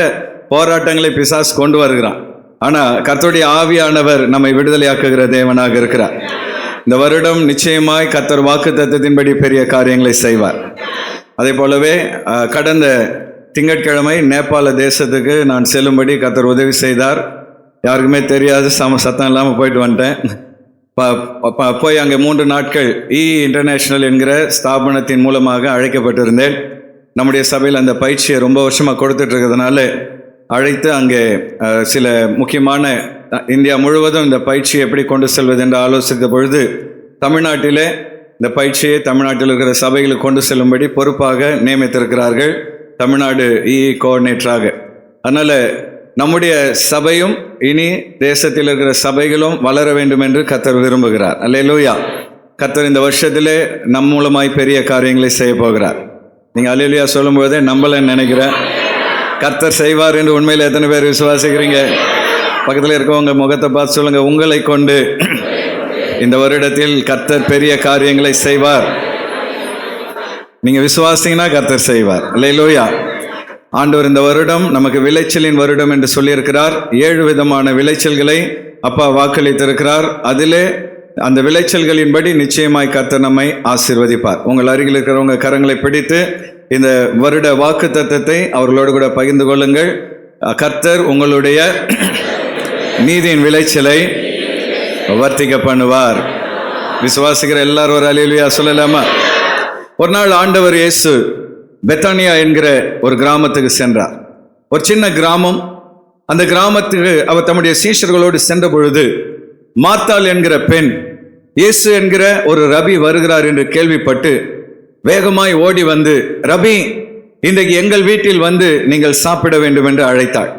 S3: போராட்டங்களை பிசாசு கொண்டு வருகிறான். ஆனால் கர்த்தருடைய ஆவியானவர் நம்மை விடுதலையாக்குகிற தேவனாக இருக்கிறார். இந்த வருடம் நிச்சயமாய் கர்த்தர் வாக்குத்தத்தத்தின்படி பெரிய காரியங்களை செய்வார். அதே போலவே கடந்த திங்கட்கிழமை நேபாள தேசத்துக்கு நான் செல்லும்படி கர்த்தர் உதவி செய்தார். யாருக்குமே தெரியாது, சத்தம் இல்லாமல் போயிட்டு வந்துட்டேன். போய் அங்கே 3 நாட்கள் இன்டர்நேஷ்னல் என்கிற ஸ்தாபனத்தின் மூலமாக அழைக்கப்பட்டிருந்தேன். நம்முடைய சபையில் அந்த பயிற்சியை ரொம்ப வருஷமாக கொடுத்துட்ருக்கிறதுனால அழைத்து அங்கே சில முக்கியமான இந்தியா முழுவதும் இந்த பயிற்சியை எப்படி கொண்டு செல்வது என்று ஆலோசித்த பொழுது தமிழ்நாட்டிலே இந்த பயிற்சியை தமிழ்நாட்டில் இருக்கிற சபைகளுக்கு கொண்டு செல்லும்படி பொறுப்பாக நியமித்திருக்கிறார்கள், தமிழ்நாடு கோஆர்டினேட்டராக. அதனால் நம்முடைய சபையும் இனி தேசத்தில் இருக்கிற சபைகளும் வளர வேண்டும் என்று கர்த்தர் விரும்புகிறார். அல்லேலூயா. கர்த்தர் இந்த வருஷத்திலே நம் மூலமாய் பெரிய காரியங்களை செய்ய போகிறார். நீங்கள் அல்லேலூயா சொல்லும்போதே நம்பலன்னு நினைக்கிறேன். கர்த்தர் செய்வார் என்று உண்மையில் எத்தனை பேர் விசுவாசிக்கிறீங்க? பக்கத்தில் இருக்கவங்க முகத்தை பார்த்து சொல்லுங்க, உங்களை கொண்டு இந்த வருடத்தில் கர்த்தர் பெரிய காரியங்களை செய்வார். நீங்கள் விசுவாசிங்கன்னா கர்த்தர் செய்வார். அல்லேலூயா. ஆண்டவர் இந்த வருடம் நமக்கு விளைச்சலின் வருடம் என்று சொல்லியிருக்கிறார். 7 விதமான விளைச்சல்களை அப்பா வாக்களித்திருக்கிறார். அதிலே அந்த விளைச்சல்களின்படி நிச்சயமாய் கர்த்தர் நம்மை ஆசீர்வதிப்பார். உங்கள் அருகில் இருக்கிறவங்க கரங்களை பிடித்து இந்த வருட வாக்கு தத்தத்தை அவர்களோடு கூட பகிர்ந்து கொள்ளுங்கள். கர்த்தர் உங்களுடைய நீதியின் விளைச்சலை வர்த்திக்க பண்ணுவார். விசுவாசிக்கிற எல்லாரும் ஒரு அல்லேலூயா சொல்லலாமா? ஒரு நாள் ஆண்டவர் இயேசு பெத்தானியா என்கிற ஒரு கிராமத்துக்கு சென்றார். ஒரு சின்ன கிராமம். அந்த கிராமத்துக்கு அவர் தம்முடைய சீஷர்களோடு சென்ற பொழுது மார்த்தாள் என்கிற பெண் இயேசு என்கிற ஒரு ரபி வருகிறார் என்று கேள்விப்பட்டு வேகமாய் ஓடி வந்து, ரபி, இன்றைக்கு எங்கள் வீட்டில் நீங்கள் சாப்பிட வேண்டும் என்று அழைத்தாள்.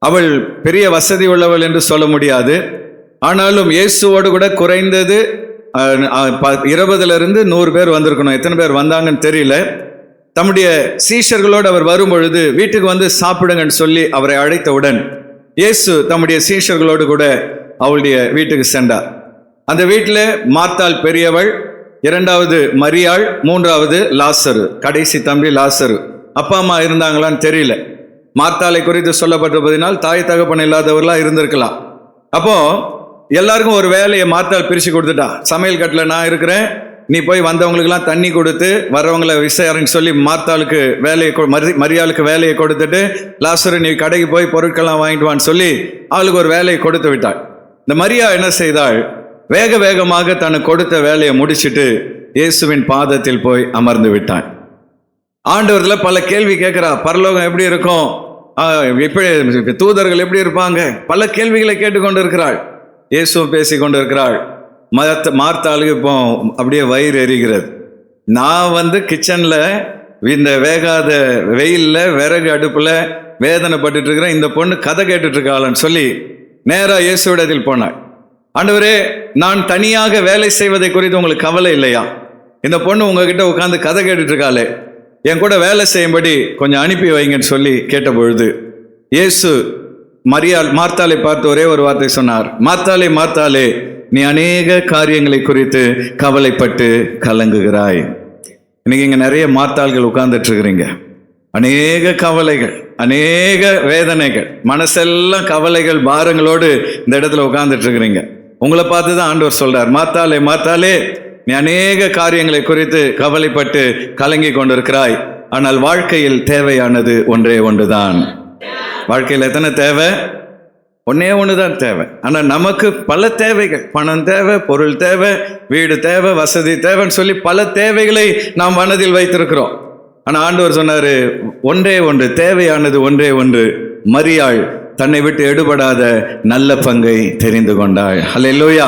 S3: அவள் பெரிய வசதி உள்ளவள் என்று சொல்ல முடியாது. ஆனாலும் இயேசுவோடு கூட குறைந்தது 20 100 பேர் வந்திருக்கணும். எத்தனை பேர் வந்தாங்கன்னு தெரியல. தம்முடைய சீஷர்களோடு அவர் வரும்பொழுது வீட்டுக்கு சாப்பிடுங்கன்னு சொல்லி அவரை அழைத்தவுடன் இயேசு தம்முடைய சீஷர்களோடு கூட அவளுடைய வீட்டுக்கு சென்றார். அந்த வீட்டில் மார்த்தாள் பெரியவள், 2வது மரியாள், 3வது லாசரு, கடைசி தம்பி லாசரு. அப்பா அம்மா இருந்தாங்களான்னு தெரியல. மார்த்தாளை குறித்து சொல்லப்பட்டிருப்பதினால் தாய் தகப்பன் இல்லாதவர்களா இருந்திருக்கலாம். அப்போ எல்லாருக்கும் ஒரு வேலையை மார்த்தாள் பிரித்து கொடுத்துட்டா. சமையல் கட்டில் நான் இருக்கிறேன், நீ போய் வந்தவங்களுக்கெல்லாம் தண்ணி கொடுத்து வரவங்களை விசாரின்னு சொல்லி மார்த்தாளுக்கு வேலையை மரியாளுக்கு வேலையை கொடுத்துட்டு, லாசரு நீ கடைக்கு போய் பொருட்கள்லாம் வாங்கிட்டு வான்னு சொல்லி ஆளுக்கு ஒரு வேலையை கொடுத்து விட்டாள். இந்த மரியா என்ன செய்தாள்? வேக வேகமாக தனக்கு கொடுத்த வேலையை முடிச்சுட்டு இயேசுவின் பாதத்தில் போய் அமர்ந்து விட்டாள். ஆண்டவரில் பல கேள்வி கேட்கிறா. பரலோகம் எப்படி இருக்கும், எப்படி தூதர்கள் எப்படி இருப்பாங்க, பல கேள்விகளை கேட்டுக்கொண்டு இருக்கிறாள். இயேசுவும் பேசி கொண்டு இருக்கிறாள். மார்த்தாளுக்கு இப்போ அப்படியே வயிறு எரிகிறது. நான் கிச்சன்ல இந்த வேகாத வெயிலில் விறகு அடுப்புல வேதனைப்பட்டு இருக்கிறேன், இந்த பொண்ணு கதை கேட்டுட்டு இருக்காளன்னு சொல்லி நேராக இயேசுவிடத்தில் போனாள். ஆண்டவரே, நான் தனியாக வேலை செய்வதை குறித்து உங்களுக்கு கவலை இல்லையா? இந்த பொண்ணு உங்ககிட்ட உட்காந்து கதை கேட்டுட்டு இருக்காளே, என் கூட வேலை செய்யும்படி கொஞ்சம் அனுப்பி வைங்கன்னு சொல்லி கேட்ட பொழுது இயேசு மார்த்தாளை பார்த்து ஒரே ஒரு வார்த்தை சொன்னார். மார்த்தாளே, மார்த்தாளே, நீ அநேக காரியங்களை குறித்து கவலைப்பட்டு கலங்குகிறாய். இன்னைக்கு இங்க நிறைய மார்த்தாள்கள் உட்கார்ந்துட்டு இருக்கிறீங்க. அநேக கவலைகள், அநேக வேதனைகள், மனசெல்லாம் கவலைகள் பாரங்களோடு இந்த இடத்துல உட்கார்ந்துட்டு இருக்கிறீங்க. உங்களை பார்த்து தான் ஆண்டவர் சொல்றார், மார்த்தாளே, மார்த்தாளே, நீ அநேக காரியங்களை குறித்து கவலைப்பட்டு கலங்கி கொண்டிருக்கிறாய். ஆனால் வாழ்க்கையில் தேவையானது ஒன்றே ஒன்றுதான். வாழ்க்கையில் எத்தனை தேவை? ஒன்னே ஒண்ணுதான் தேவை. ஆனா நமக்கு பல தேவைகள், பணம் தேவை, பொருள் தேவை, வீடு தேவை, வசதி தேவைன்னு சொல்லி பல தேவைகளை நாம் மனதில் வைத்திருக்கிறோம். ஆனா ஆண்டவர் சொன்னாரு, ஒன்றே ஒன்று, தேவையானது ஒன்றே ஒன்று. மரியாள் தன்னை விட்டு எடுபடாத நல்ல பங்கை தெரிந்து கொண்டாள். அல்லேலூயா.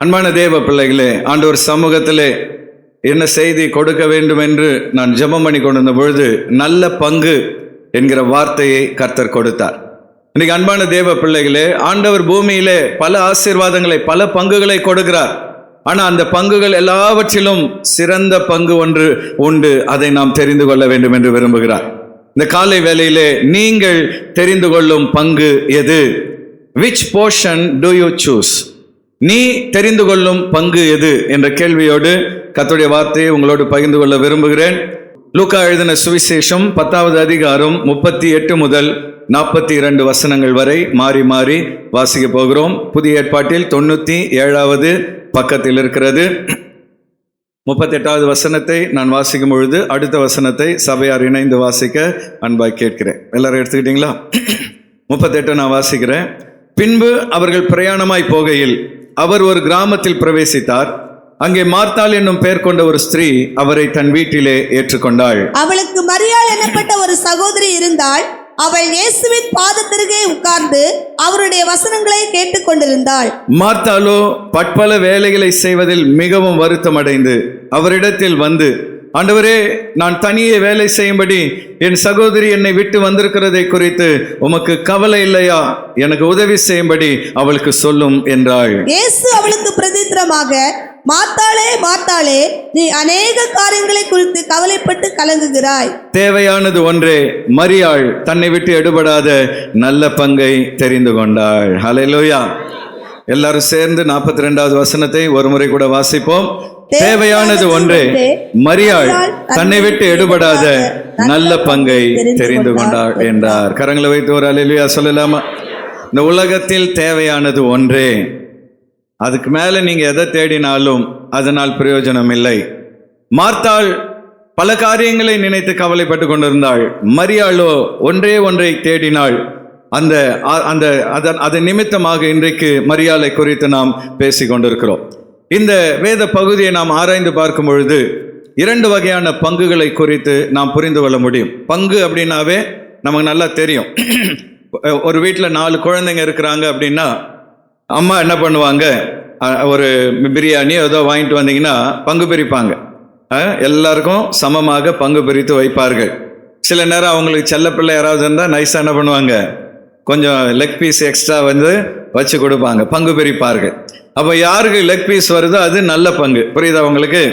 S3: அன்பான தேவ பிள்ளைகளே, ஆண்டவர் சமூகத்திலே என்ன செய்தி கொடுக்க வேண்டும் என்று நான் ஜெபம் பண்ணி கொண்டிருந்த பொழுது நல்ல பங்கு என்கிற வார்த்தையை கர்த்தர் கொடுத்தார். இன்னைக்கு அன்பான தேவ பிள்ளைகளே, ஆண்டவர் பூமியிலே பல ஆசீர்வாதங்களை, பல பங்குகளை கொடுக்கிறார். ஆனா அந்த பங்குகள் எல்லாவற்றிலும் சிறந்த பங்கு ஒன்று உண்டு, அதை நாம் தெரிந்து கொள்ள வேண்டும் என்று விரும்புகிறார். இந்த காலை வேளையிலே நீங்கள் தெரிந்து கொள்ளும் பங்கு எது? Which portion do you choose? நீ தெரிந்து கொள்ளும் பங்கு எது என்ற கேள்வியோடு கர்த்தருடைய வார்த்தையை உங்களோடு பகிர்ந்து கொள்ள விரும்புகிறேன். லூக்கா எழுதின சுவிசேஷம் 10வது அதிகாரம் 38 முதல் 42 வசனங்கள் வரை மாறி மாறி வாசிக்க போகிறோம். புதிய ஏற்பாட்டில் 97வது பக்கத்தில் இருக்கிறது. 38வது வசனத்தை நான் வாசிக்கும் பொழுது அடுத்த வசனத்தை சபையார் இணைந்து வாசிக்க அன்பாய் கேட்கிறேன். எல்லாரும் எடுத்துக்கிட்டீங்களா? 38 நான் வாசிக்கிறேன். பின்பு அவர்கள் பிரயாணமாய் போகையில் அவர் ஒரு கிராமத்தில் பிரவேசித்தார். அங்கே மார்த்தாள் என்னும் பெயர் கொண்ட ஒரு ஸ்திரீ அவரை தன் வீட்டிலே ஏற்றுக்கொண்டாள். அவளுக்கு மரியாள் எனப்பட்ட ஒரு சகோதரி இருந்தாள். அவள் இயேசுவின் பாதத்திற்கே உட்கார்ந்து அவருடைய வசனங்களை கேட்டுக்கொண்டிருந்தாள். மார்த்தாளோ பற்பல வேலைகளை செய்வதில் மிகவும் வருத்தம் அடைந்து அவரிடத்தில் வந்து, ஆண்டவரே, நான் தனியே வேலை செய்யும்படி என் சகோதரி என்னை விட்டு வந்திருக்கிறதை குறித்து உமக்கு கவலை இல்லையா? எனக்கு உதவி செய்யும்படி அவளுக்கு சொல்லும் என்றாள். இயேசு அவளுக்கு பிரதித்திரமாக, மார்த்தாளே, மார்த்தாளே, நீ அநேக காரியங்களை குறித்து கவலைப்பட்டு கலங்குகிறாய். தேவையானது ஒன்றே. மரியாள் தன்னை விட்டு எடுபடாத நல்ல பங்கை தெரிந்து கொண்டாள். ஹல்லேலூயா. எல்லாரும் சேர்ந்து 42வது வசனத்தை ஒரு முறை கூட வாசிப்போம். தேவையானது ஒன்றே. மரியாள் தன்னை விட்டு எடுபடாத நல்ல பங்கை தெரிந்து கொண்டாள் என்றார். கரங்களை வைத்து ஒரு அல்லேலூயா சொல்லலாமா? இந்த உலகத்தில் தேவையானது ஒன்றே. அதுக்கு மேல நீங்க எதை தேடினாலும் அதனால் பிரயோஜனம் இல்லை. மார்த்தாள் பல காரியங்களை நினைத்து கவலைப்பட்டு கொண்டிருந்தாள். மரியாளோ ஒன்றே ஒன்றை தேடினாள். அது நிமித்தமாக இன்றைக்கு மரியாளை குறித்து நாம் பேசி கொண்டிருக்கிறோம். இந்த வேத பகுதியை நாம் ஆராய்ந்து பார்க்கும் பொழுது 2 வகையான பங்குகளை குறித்து நாம் புரிந்து கொள்ள முடியும். பங்கு அப்படின்னாவே நமக்கு நல்லா தெரியும். ஒரு வீட்டில் 4 குழந்தைங்க இருக்கிறாங்க அப்படின்னா அம்மா என்ன பண்ணுவாங்க, ஒரு பிரியாணி ஏதோ வாங்கிட்டு வந்தீங்கன்னா பங்கு பிரிப்பாங்க. எல்லாருக்கும் சமமாக பங்கு பிரித்து வைப்பார்கள். சில நேரம் அவங்களுக்கு செல்லப்பிள்ளை யாராவது இருந்தால் நைஸாக என்ன பண்ணுவாங்க, கொஞ்சம் லெக் பீஸ் எக்ஸ்ட்ரா வச்சு கொடுப்பாங்க, பங்கு பிரிப்பார்கள். அப்போ யாருக்கு லெக் பீஸ் வருதோ அது நல்ல பங்கு. புரியுதா உங்களுக்கு?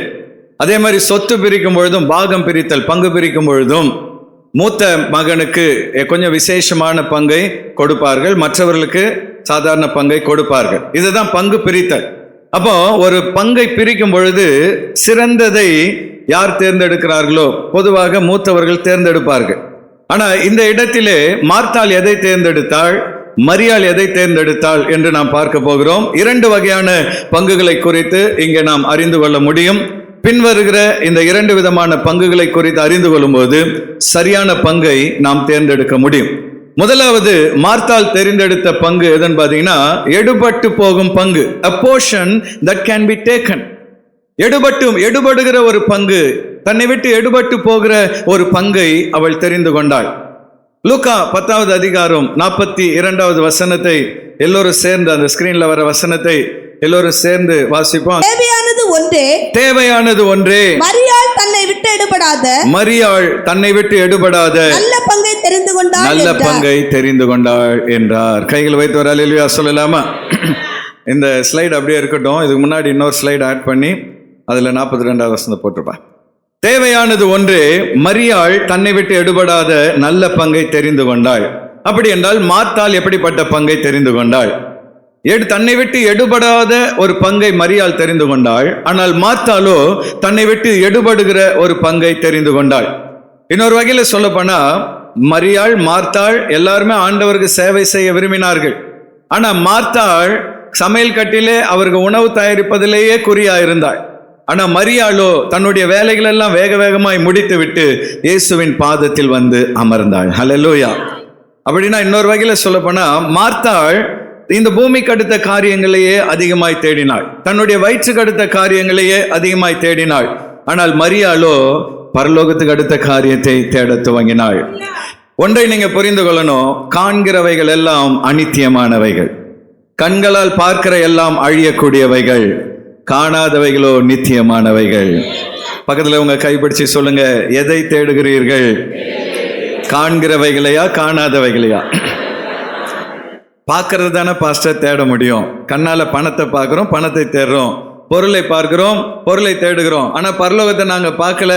S3: அதே மாதிரி சொத்து பிரிக்கும் பொழுதும், பாகம் பிரித்தல், பங்கு பிரிக்கும் பொழுதும் மூத்த மகனுக்கு கொஞ்சம் விசேஷமான பங்கை கொடுப்பார்கள், மற்றவர்களுக்கு சாதாரண பங்கை கொடுப்பார்கள். இதுதான் பங்கு பிரித்தல். அப்போ ஒரு பங்கை பிரிக்கும் பொழுது சிறந்ததை யார் தேர்ந்தெடுக்கிறார்களோ பொதுவாக மூத்தவர்கள் தேர்ந்தெடுப்பார்கள். ஆனா இந்த இடத்திலே மார்த்தாள் எதை தேர்ந்தெடுத்தாள், மரியாள் எதை தேர்ந்தெடுத்தாள் என்று நாம் பார்க்க போகிறோம். 2 வகையான பங்குகளை குறித்து இங்கே நாம் அறிந்து கொள்ள முடியும். பின்வருகிற இந்த 2 விதமான பங்குகளை குறித்து அறிந்து கொள்ளும் போது சரியான பங்கை நாம் தேர்ந்தெடுக்க முடியும். முதலாவது மார்த்தாள் தேர்ந்தெடுத்த பங்கு எதுன்னு பார்த்தீங்கன்னா, எடுபட்டு போகும் பங்கு, a portion that can be taken. எடுபடுகிற ஒரு பங்கு, தன்னை விட்டு எடுபட்டு போகிற ஒரு பங்கை அவள் தெரிந்து கொண்டாள். லூக்கா 10வது அதிகாரம் 42வது வசனத்தை எல்லோரும் சேர்ந்து, அந்த ஸ்கிரீன்ல வர வசனத்தை எல்லோரும் சேர்ந்து வாசிப்போம். தேவையானது ஒன்றே, மரியாள் தன்னை விட்டு எடுபடாத நல்ல பங்கை தெரிந்து கொண்டாள் என்றார். கைகள் வைத்து ஒரு அல்லேலூயா சொல்லலாமா? இந்த ஸ்லைடு அப்படியே இருக்கட்டும். இதுக்கு முன்னாடி இன்னொரு ஸ்லைடு ஆட் பண்ணி அதுல 42வது வசனத்தை போட்டிருப்பா. தேவையானது ஒன்றே, மரியாள் தன்னை விட்டு எடுபடாத நல்ல பங்கை தெரிந்து கொண்டாள். அப்படி என்றால் மார்த்தாள் எப்படிப்பட்ட பங்கை தெரிந்து கொண்டாள்? தன்னை விட்டு எடுபடாத ஒரு பங்கை மரியாள் தெரிந்து கொண்டாள். ஆனால் மார்த்தாளோ தன்னை விட்டு எடுபடுகிற ஒரு பங்கை தெரிந்து கொண்டாள். இன்னொரு வகையில சொல்ல போனா, மரியாள் மார்த்தாள் எல்லாருமே ஆண்டவருக்கு சேவை செய்ய விரும்பினார்கள். ஆனா மார்த்தாள் சமையல் கட்டிலே அவருக்கு உணவு தயாரிப்பதிலேயே குறியா இருந்தாள். ஆனா மரியாளோ தன்னுடைய வேலைகள் எல்லாம் வேக வேகமாய் முடித்து விட்டு இயேசுவின் பாதத்தில் வந்து அமர்ந்தாள். ஹல்லேலூயா. அப்படின்னா இன்னொரு வகையில சொல்ல போனா, மார்த்தாள் இந்த பூமிக்கு அடுத்த காரியங்களையே அதிகமாய் தேடினாள், தன்னுடைய வயிற்றுக்கு அடுத்த காரியங்களையே அதிகமாய் தேடினாள். ஆனால் மரியாளோ பரலோகத்துக்கு அடுத்த காரியத்தை தேட துவங்கினாள். ஒன்றை நீங்க புரிந்து கொள்ளணும், காண்கிறவைகள் எல்லாம் அநித்தியமானவைகள், கண்களால் பார்க்கிற எல்லாம் அழியக்கூடியவைகள், காணாதவைகளோ நித்தியமானவைகள். பக்கத்துல உங்க கைப்பிடிச்சு சொல்லுங்க, எதை தேடுகிறீர்கள்? காண்கிறவைகளையா காணாதவைகளையா? பார்க்கறது தானே பாஸ்டர் தேட முடியும். கண்ணால பணத்தை பார்க்கிறோம், பணத்தை தேடுறோம், பொருளை பார்க்கிறோம், பொருளை தேடுகிறோம். ஆனா பரலோகத்தை நாங்க பார்க்கல,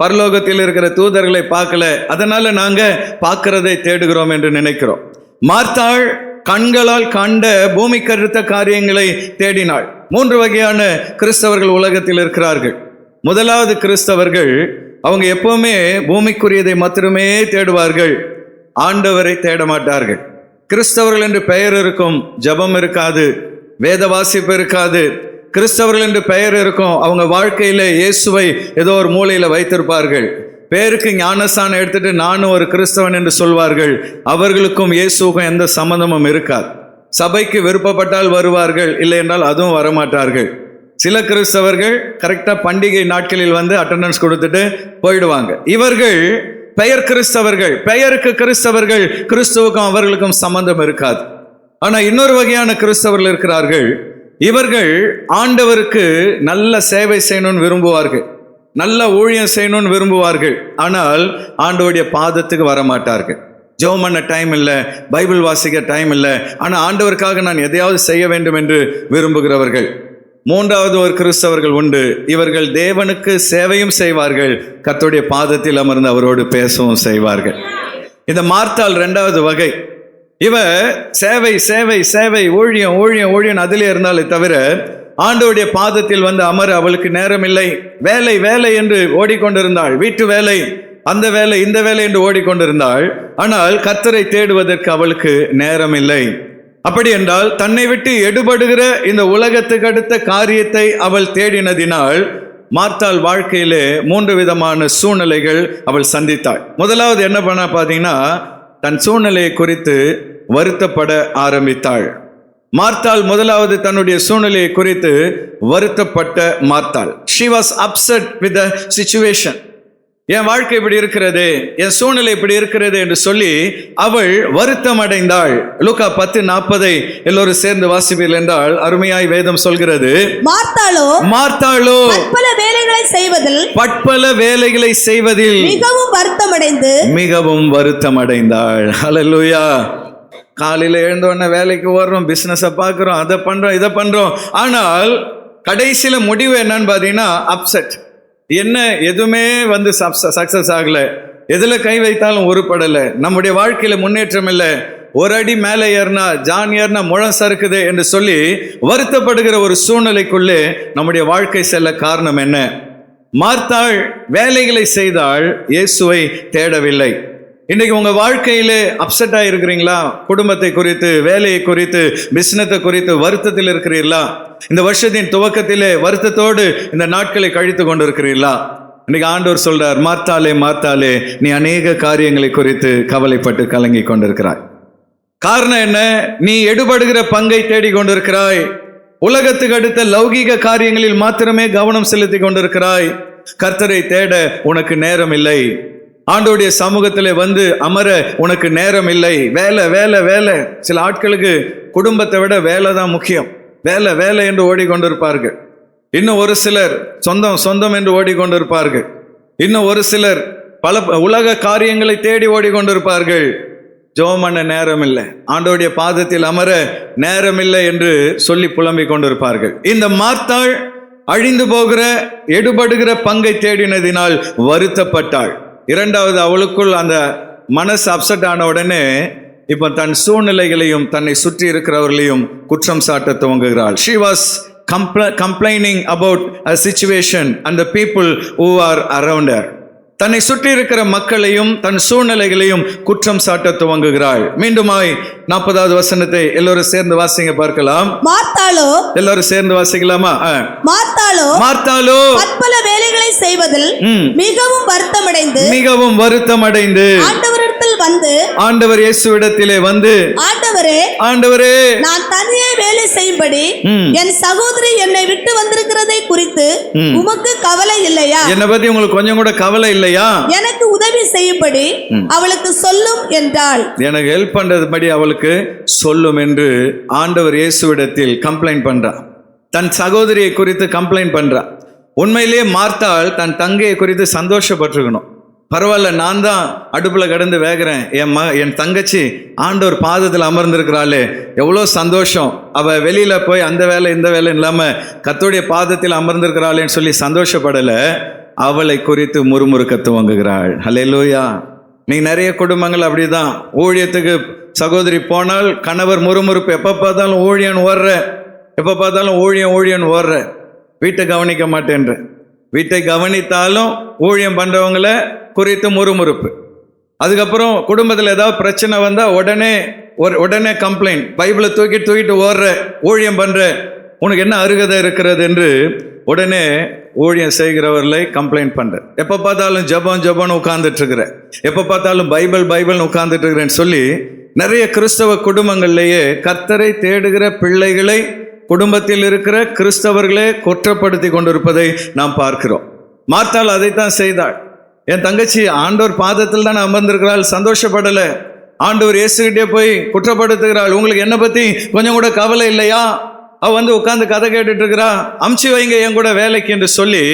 S3: பரலோகத்தில் இருக்கிற தூதர்களை பார்க்கல, அதனால நாங்க பார்க்கிறதை தேடுகிறோம் என்று நினைக்கிறோம். மார்த்தாள் கண்களால் கண்ட பூமிக்கு அடுத்த காரியங்களை தேடினாள். 3 வகையான கிறிஸ்தவர்கள் உலகத்தில் இருக்கிறார்கள். முதலாவது கிறிஸ்தவர்கள், அவங்க எப்பவுமே பூமிக்குரியதை மாத்திரமே தேடுவார்கள், ஆண்டவரை தேட மாட்டார்கள். கிறிஸ்தவர்கள் என்று பெயர் இருக்கும், ஜபம் இருக்காது, வேத வாசிப்பு இருக்காது. கிறிஸ்தவர்கள் என்று பெயர் இருக்கும், அவங்க வாழ்க்கையில இயேசுவை ஏதோ ஒரு மூலையில வைத்திருப்பார்கள். பேருக்கு ஞானஸ்தானம் எடுத்துட்டு நானும் ஒரு கிறிஸ்தவன் என்று சொல்வார்கள். அவர்களுக்கும் இயேசுக்கும் எந்த சம்பந்தமும் இருக்காது. சபைக்கு விருப்பப்பட்டால் வருவார்கள், இல்லை என்றால் அதுவும் வரமாட்டார்கள். சில கிறிஸ்தவர்கள் கரெக்டா பண்டிகை நாட்களில் வந்து அட்டெண்டன்ஸ் கொடுத்துட்டு போயிடுவாங்க. இவர்கள் பெயர் கிறிஸ்தவர்கள், பெயருக்கு கிறிஸ்தவர்கள், கிறிஸ்துவுக்கும் அவர்களுக்கும் சம்பந்தம் இருக்காது. ஆனா இன்னொரு வகையான கிறிஸ்தவர்கள் இருக்கிறார்கள். இவர்கள் ஆண்டவருக்கு நல்ல சேவை செய்யணும்னு விரும்புவார்கள், நல்ல ஊழியம் செய்யணும்னு விரும்புவார்கள். ஆனால் ஆண்டவருடைய பாதத்துக்கு வரமாட்டார்கள். ஜெபம் பண்ண டைம் இல்லை, பைபிள் வாசிக்க டைம் இல்லை, ஆனா ஆண்டவருக்காக நான் எதையாவது செய்ய வேண்டும் என்று விரும்புகிறவர்கள். 3வது ஒரு கிறிஸ்தவர்கள் உண்டு. இவர்கள் தேவனுக்கு சேவையும் செய்வார்கள், கர்த்தருடைய பாதத்தில் அமர்ந்து அவரோடு பேசவும் செய்வார்கள். இந்த மார்த்தாள் 2வது வகை. இவ சேவை சேவை சேவை, ஊழியம் ஊழியம் ஊழியம் அதிலே இருந்தாலே தவிர ஆண்டவருடைய பாதத்தில் வந்து அமர அவளுக்கு நேரம் இல்லை. வேலை வேலை என்று ஓடிக்கொண்டிருந்தாள், வீட்டு வேலை, அந்த வேலை, இந்த வேலை என்று ஓடிக்கொண்டிருந்தாள். ஆனால் கர்த்தரை தேடுவதற்கு அவளுக்கு நேரம் இல்லை. அப்படி என்றால் தன்னை விட்டு எடுபடுகிற இந்த உலகத்துக்கு அடுத்த காரியத்தை அவள் தேடினதினால் மார்த்தாள் வாழ்க்கையிலே 3 விதமான சூழ்நிலைகள் அவள் சந்தித்தாள். முதலாவது என்ன பண்ண பார்த்தீங்கன்னா, தன் சூழ்நிலையை குறித்து வருத்தப்பட ஆரம்பித்தாள். மார்த்தாள் முதலாவது தன்னுடைய சூழ்நிலையை குறித்து வருத்தப்பட்ட மார்த்தாள். She was upset with the situation. என் வாழ்க்கை இப்படி இருக்கிறது, என் சூழ்நிலை இப்படி இருக்கிறது என்று சொல்லி அவள் வருத்தம் அடைந்தாள். லூக்கா 10:40 எல்லோரும் சேர்ந்து வாசிப்பீர்கள் என்றால் அருமையாய் வேதம் சொல்கிறது, மார்த்தாளோ பற்பல வேலைகளை செய்வதில் மிகவும் வருத்தம் அடைந்தாள். ஹல்லேலூயா. காலையில எழுந்த உடனே வேலைக்கு ஓடுறோம், பிசினஸை பார்க்கிறோம், அதை பண்றோம், இதை பண்றோம். ஆனால் கடைசியில முடிவு என்னன்னு பார்த்தீங்கன்னா அப்செட். என்ன, எதுவுமே வந்து சக்சஸ் ஆகல, எதுல கை வைத்தாலும் உருப்படல, நம்முடைய வாழ்க்கையில முன்னேற்றம் இல்லை, ஒரு அடி மேலே ஏறினா ஜான் ஏறினா முழம் சறுக்குது என்று சொல்லி வருத்தப்படுகிற ஒரு சூழ்நிலைக்குள்ளே நம்முடைய வாழ்க்கை செல்ல காரணம் என்ன? மார்த்தாள் வேலைகளை செய்தாள், இயேசுவை தேடவில்லை. இன்னைக்கு உங்க வாழ்க்கையிலே அப்செட் ஆயிருக்கிறீங்களா? குடும்பத்தை குறித்து, வேலையை குறித்து, பிசினத்தை குறித்து வருத்தத்தில் இருக்கிறீர்களா? இந்த வருஷத்தின் துவக்கத்திலே வருத்தத்தோடு இந்த நாட்களை கழித்து கொண்டிருக்கிறீர்களா? இன்னைக்கு ஆண்டவர் சொல்றார், மார்த்தாளே மார்த்தாளே, நீ அநேக காரியங்களை குறித்து கவலைப்பட்டு கலங்கி கொண்டிருக்கிறாய். காரணம் என்ன? நீ எடுபடுகிற பங்கை தேடி கொண்டிருக்கிறாய். உலகத்துக்கு அடுத்த லௌகீக காரியங்களில் மாத்திரமே கவனம் செலுத்தி கொண்டிருக்கிறாய். கர்த்தரை தேட உனக்கு நேரம் இல்லை. ஆண்டவருடைய சமூகத்திலே வந்து அமர உனக்கு நேரம் இல்லை. வேலை வேலை வேலை. சில ஆட்களுக்கு குடும்பத்தை விட வேலை தான் முக்கியம். வேலை வேலை என்று ஓடிக்கொண்டிருப்பார்கள். இன்னும் ஒரு சிலர் சொந்தம் சொந்தம் என்று ஓடிக்கொண்டிருப்பார்கள். இன்னும் ஒரு சிலர் பல உலக காரியங்களை தேடி ஓடிக்கொண்டிருப்பார்கள். ஜெபம் பண்ண நேரம் இல்லை, ஆண்டவருடைய பாதத்தில் அமர நேரம் இல்லை என்று சொல்லி புலம்பிக் கொண்டிருப்பார்கள். இந்த மார்த்தாள் அழிந்து போகிற எடுபடுகிற பங்கை தேடினதினால் வருத்தப்பட்டாள். இரண்டாவது, அவளுக்குள் அந்த மனசு அப்செட் ஆன உடனே இப்போ தன் சூழ்நிலைகளையும் தன்னை சுற்றி இருக்கிறவர்களையும் குற்றம் சாட்ட துவங்குகிறாள். She was complaining about a situation and the people who are around her. தன்னை சுற்றி இருக்கிற மக்களையும் தன் சூழ்நிலைகளையும் குற்றம் சாட்ட துவங்குகிறாள். மீண்டுமாய் 40வது வசனத்தை எல்லோரும் சேர்ந்து வாசிங்க பார்க்கலாம்.
S2: மார்த்தாளோ,
S3: எல்லாரும் சேர்ந்து வாசிக்கலாமா?
S2: மார்த்தாளோ பற்பல வேலைகளை செய்வதில் மிகவும் வருத்தமடைந்து ஆண்டவரிடத்தில் வந்து, ஆண்டவர் இயேசுவிடத்திலே வந்து, ஆண்டவரே நான் தனியே வேலை செய்யும்படி என் சகோதரி என்னை விட்டு வந்திருக்கிறதை குறித்து உமக்கு கவலை இல்லையா? என்னை பத்தி உங்களுக்கு கொஞ்சம் கூட கவலை இல்லையா? எனக்கு உதவி செய்யும்படி அவளுக்கு சொல்லும் என்றாள். எனக்கு ஹெல்ப் பண்றதுபடி அவளுக்கு சொல்லும் என்று ஆண்டவர் இயேசுவிடத்தில் கம்ப்ளைண்ட் பண்றா. தன் சகோதரியை குறித்து கம்ப்ளைண்ட் பண்றா. உண்மையிலேயே மார்த்தாள் தன் தங்கையை குறித்து சந்தோஷப்பட்டிருக்கணும். பரவாயில்ல, நான் தான் அடுப்புல கடந்து வேகிறேன், என் தங்கச்சி ஆண்டவர் பாதத்தில் அமர்ந்திருக்கிறாளே, எவ்வளோ சந்தோஷம். அவ வெளியில போய் அந்த வேலை இந்த வேலை இல்லாம கர்த்தருடைய பாதத்தில் அமர்ந்திருக்கிறாளேன்னு சொல்லி சந்தோஷப்படலை. அவளை குறித்து முறுமுறுக்க துவங்குகிறாள். ஹல்லேலூயா. நீ நிறைய குடும்பங்கள் அப்படிதான். ஊழியத்துக்கு சகோதரி போனால் கணவர் முறுமுறுப்பு. எப்போ பார்த்தாலும் ஊழியன் ஓடுற, எப்போ பார்த்தாலும் ஊழியன் ஓடுற, வீட்டை கவனிக்க மாட்டேன்ற. வீட்டை கவனித்தாலும் ஊழியம் பண்றவங்களை குறித்து முறுமுறுப்பு. அதுக்கப்புறம் குடும்பத்தில் ஏதாவது பிரச்சனை வந்தால் உடனே கம்ப்ளைண்ட். பைபிளை தூக்கிட்டு ஓடுற, ஊழியம் பண்ற, உனக்கு என்ன அருகதை இருக்கிறது என்று உடனே ஊழியம் செய்கிறவர்களை கம்ப்ளைண்ட் பண்ற. எப்போ பார்த்தாலும் ஜபம்னு உட்கார்ந்துட்டு இருக்கிற, எப்போ பார்த்தாலும் பைபிள்னு உட்கார்ந்துட்டு இருக்கிறேன்னு சொல்லி நிறைய கிறிஸ்தவ குடும்பங்கள்லேயே கர்த்தரை தேடுகிற பிள்ளைகளை, குடும்பத்தில் இருக்கிற கிறிஸ்தவர்களே குற்றப்படுத்தி கொண்டிருப்பதை நாம் பார்க்கிறோம். மார்த்தாள் அதைத்தான் செய்தாள். என் தங்கச்சி ஆண்டவர் பாதத்தில் தான் அமர்ந்திருக்கிறாள், சந்தோஷப்படலை. ஆண்டவர் இயேசுகிட்டே போய் குற்றப்படுத்துகிறாள். உங்களுக்கு என்னை பற்றி கொஞ்சம் கூட கவலை இல்லையா? அவள் வந்து உட்கார்ந்து கதை கேட்டுட்டு இருக்கிறா. அமுச்சு வைங்க என் கூட வேலைக்கு என்று சொல்லி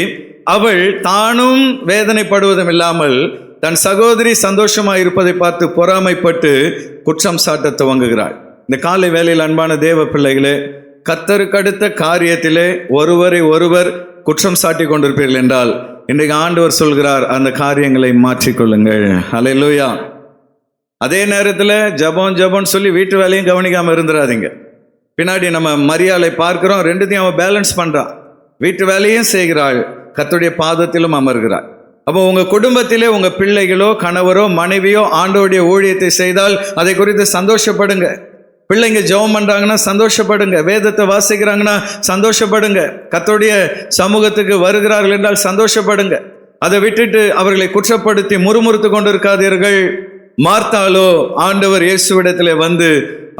S2: அவள் தானும் வேதனைப்படுவதும் இல்லாமல் தன் சகோதரி சந்தோஷமாக இருப்பதை பார்த்து பொறாமைப்பட்டு குற்றம் சாட்ட துவங்குகிறாள். இந்த காலை வேளையில் அன்பான தேவ பிள்ளைகளே, கர்த்தருக்கு அடுத்த காரியத்திலே ஒருவரை ஒருவர் குற்றம் சாட்டி கொண்டிருப்பீர்கள் என்றால் இன்றைக்கு ஆண்டவர் சொல்கிறார், அந்த காரியங்களை மாற்றிக்கொள்ளுங்கள். ஹல்லேலூயா. அதே நேரத்தில் ஜபம் சொல்லி வீட்டு வேலையும் கவனிக்காமல் இருந்துடாதீங்க. பின்னாடி நம்ம மரியாதை பார்க்கிறோம், ரெண்டுத்தையும் அவன் பேலன்ஸ் பண்றான். வீட்டு வேலையும் செய்கிறாள், கர்த்தருடைய பாதத்திலும் அமர்கிறாள். அப்போ உங்க குடும்பத்திலே உங்க பிள்ளைகளோ கணவரோ மனைவியோ ஆண்டவருடைய ஊழியத்தை செய்தால் அதை குறித்து சந்தோஷப்படுங்க. பிள்ளைங்க ஜெபம் பண்றாங்கன்னா சந்தோஷப்படுங்க. வேதத்தை வாசிக்கிறாங்கன்னா சந்தோஷப்படுங்க. கர்த்தருடைய சமூகத்துக்கு வருகிறார்கள் என்றால் சந்தோஷப்படுங்க. அதை விட்டுட்டு அவர்களை குற்றப்படுத்தி முறுமுறுத்து கொண்டு இருக்காதீர்கள். மார்த்தாளோ ஆண்டவர் இயேசுவிடத்திலே வந்து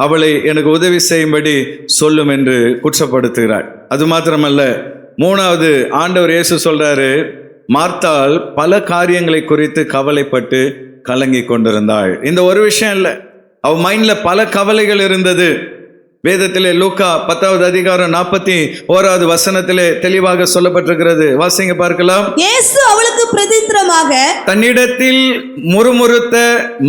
S2: அவளை எனக்கு உதவி செய்யும்படி சொல்லும் என்று குற்றப்படுத்துகிறாள். அது மாத்திரமல்ல, மூணாவது ஆண்டவர் இயேசு சொல்றாரு, மார்த்தாள் பல காரியங்களை குறித்து கவலைப்பட்டு கலங்கி கொண்டிருந்தாள். இந்த ஒரு விஷயம் இல்லை, அவ மைண்ட்ல பல கவலைகள் இருந்தது. வேதத்திலே லூக்கா 10வது அதிகாரம் 41வது வசனத்திலே தெளிவாக சொல்லப்பட்டிருக்கிறது. வாசிங்க பார்க்கலாம். இயேசு அவளுக்கு பிரதித்திரமாக தன்னிடத்தில் முறுமுறுத்த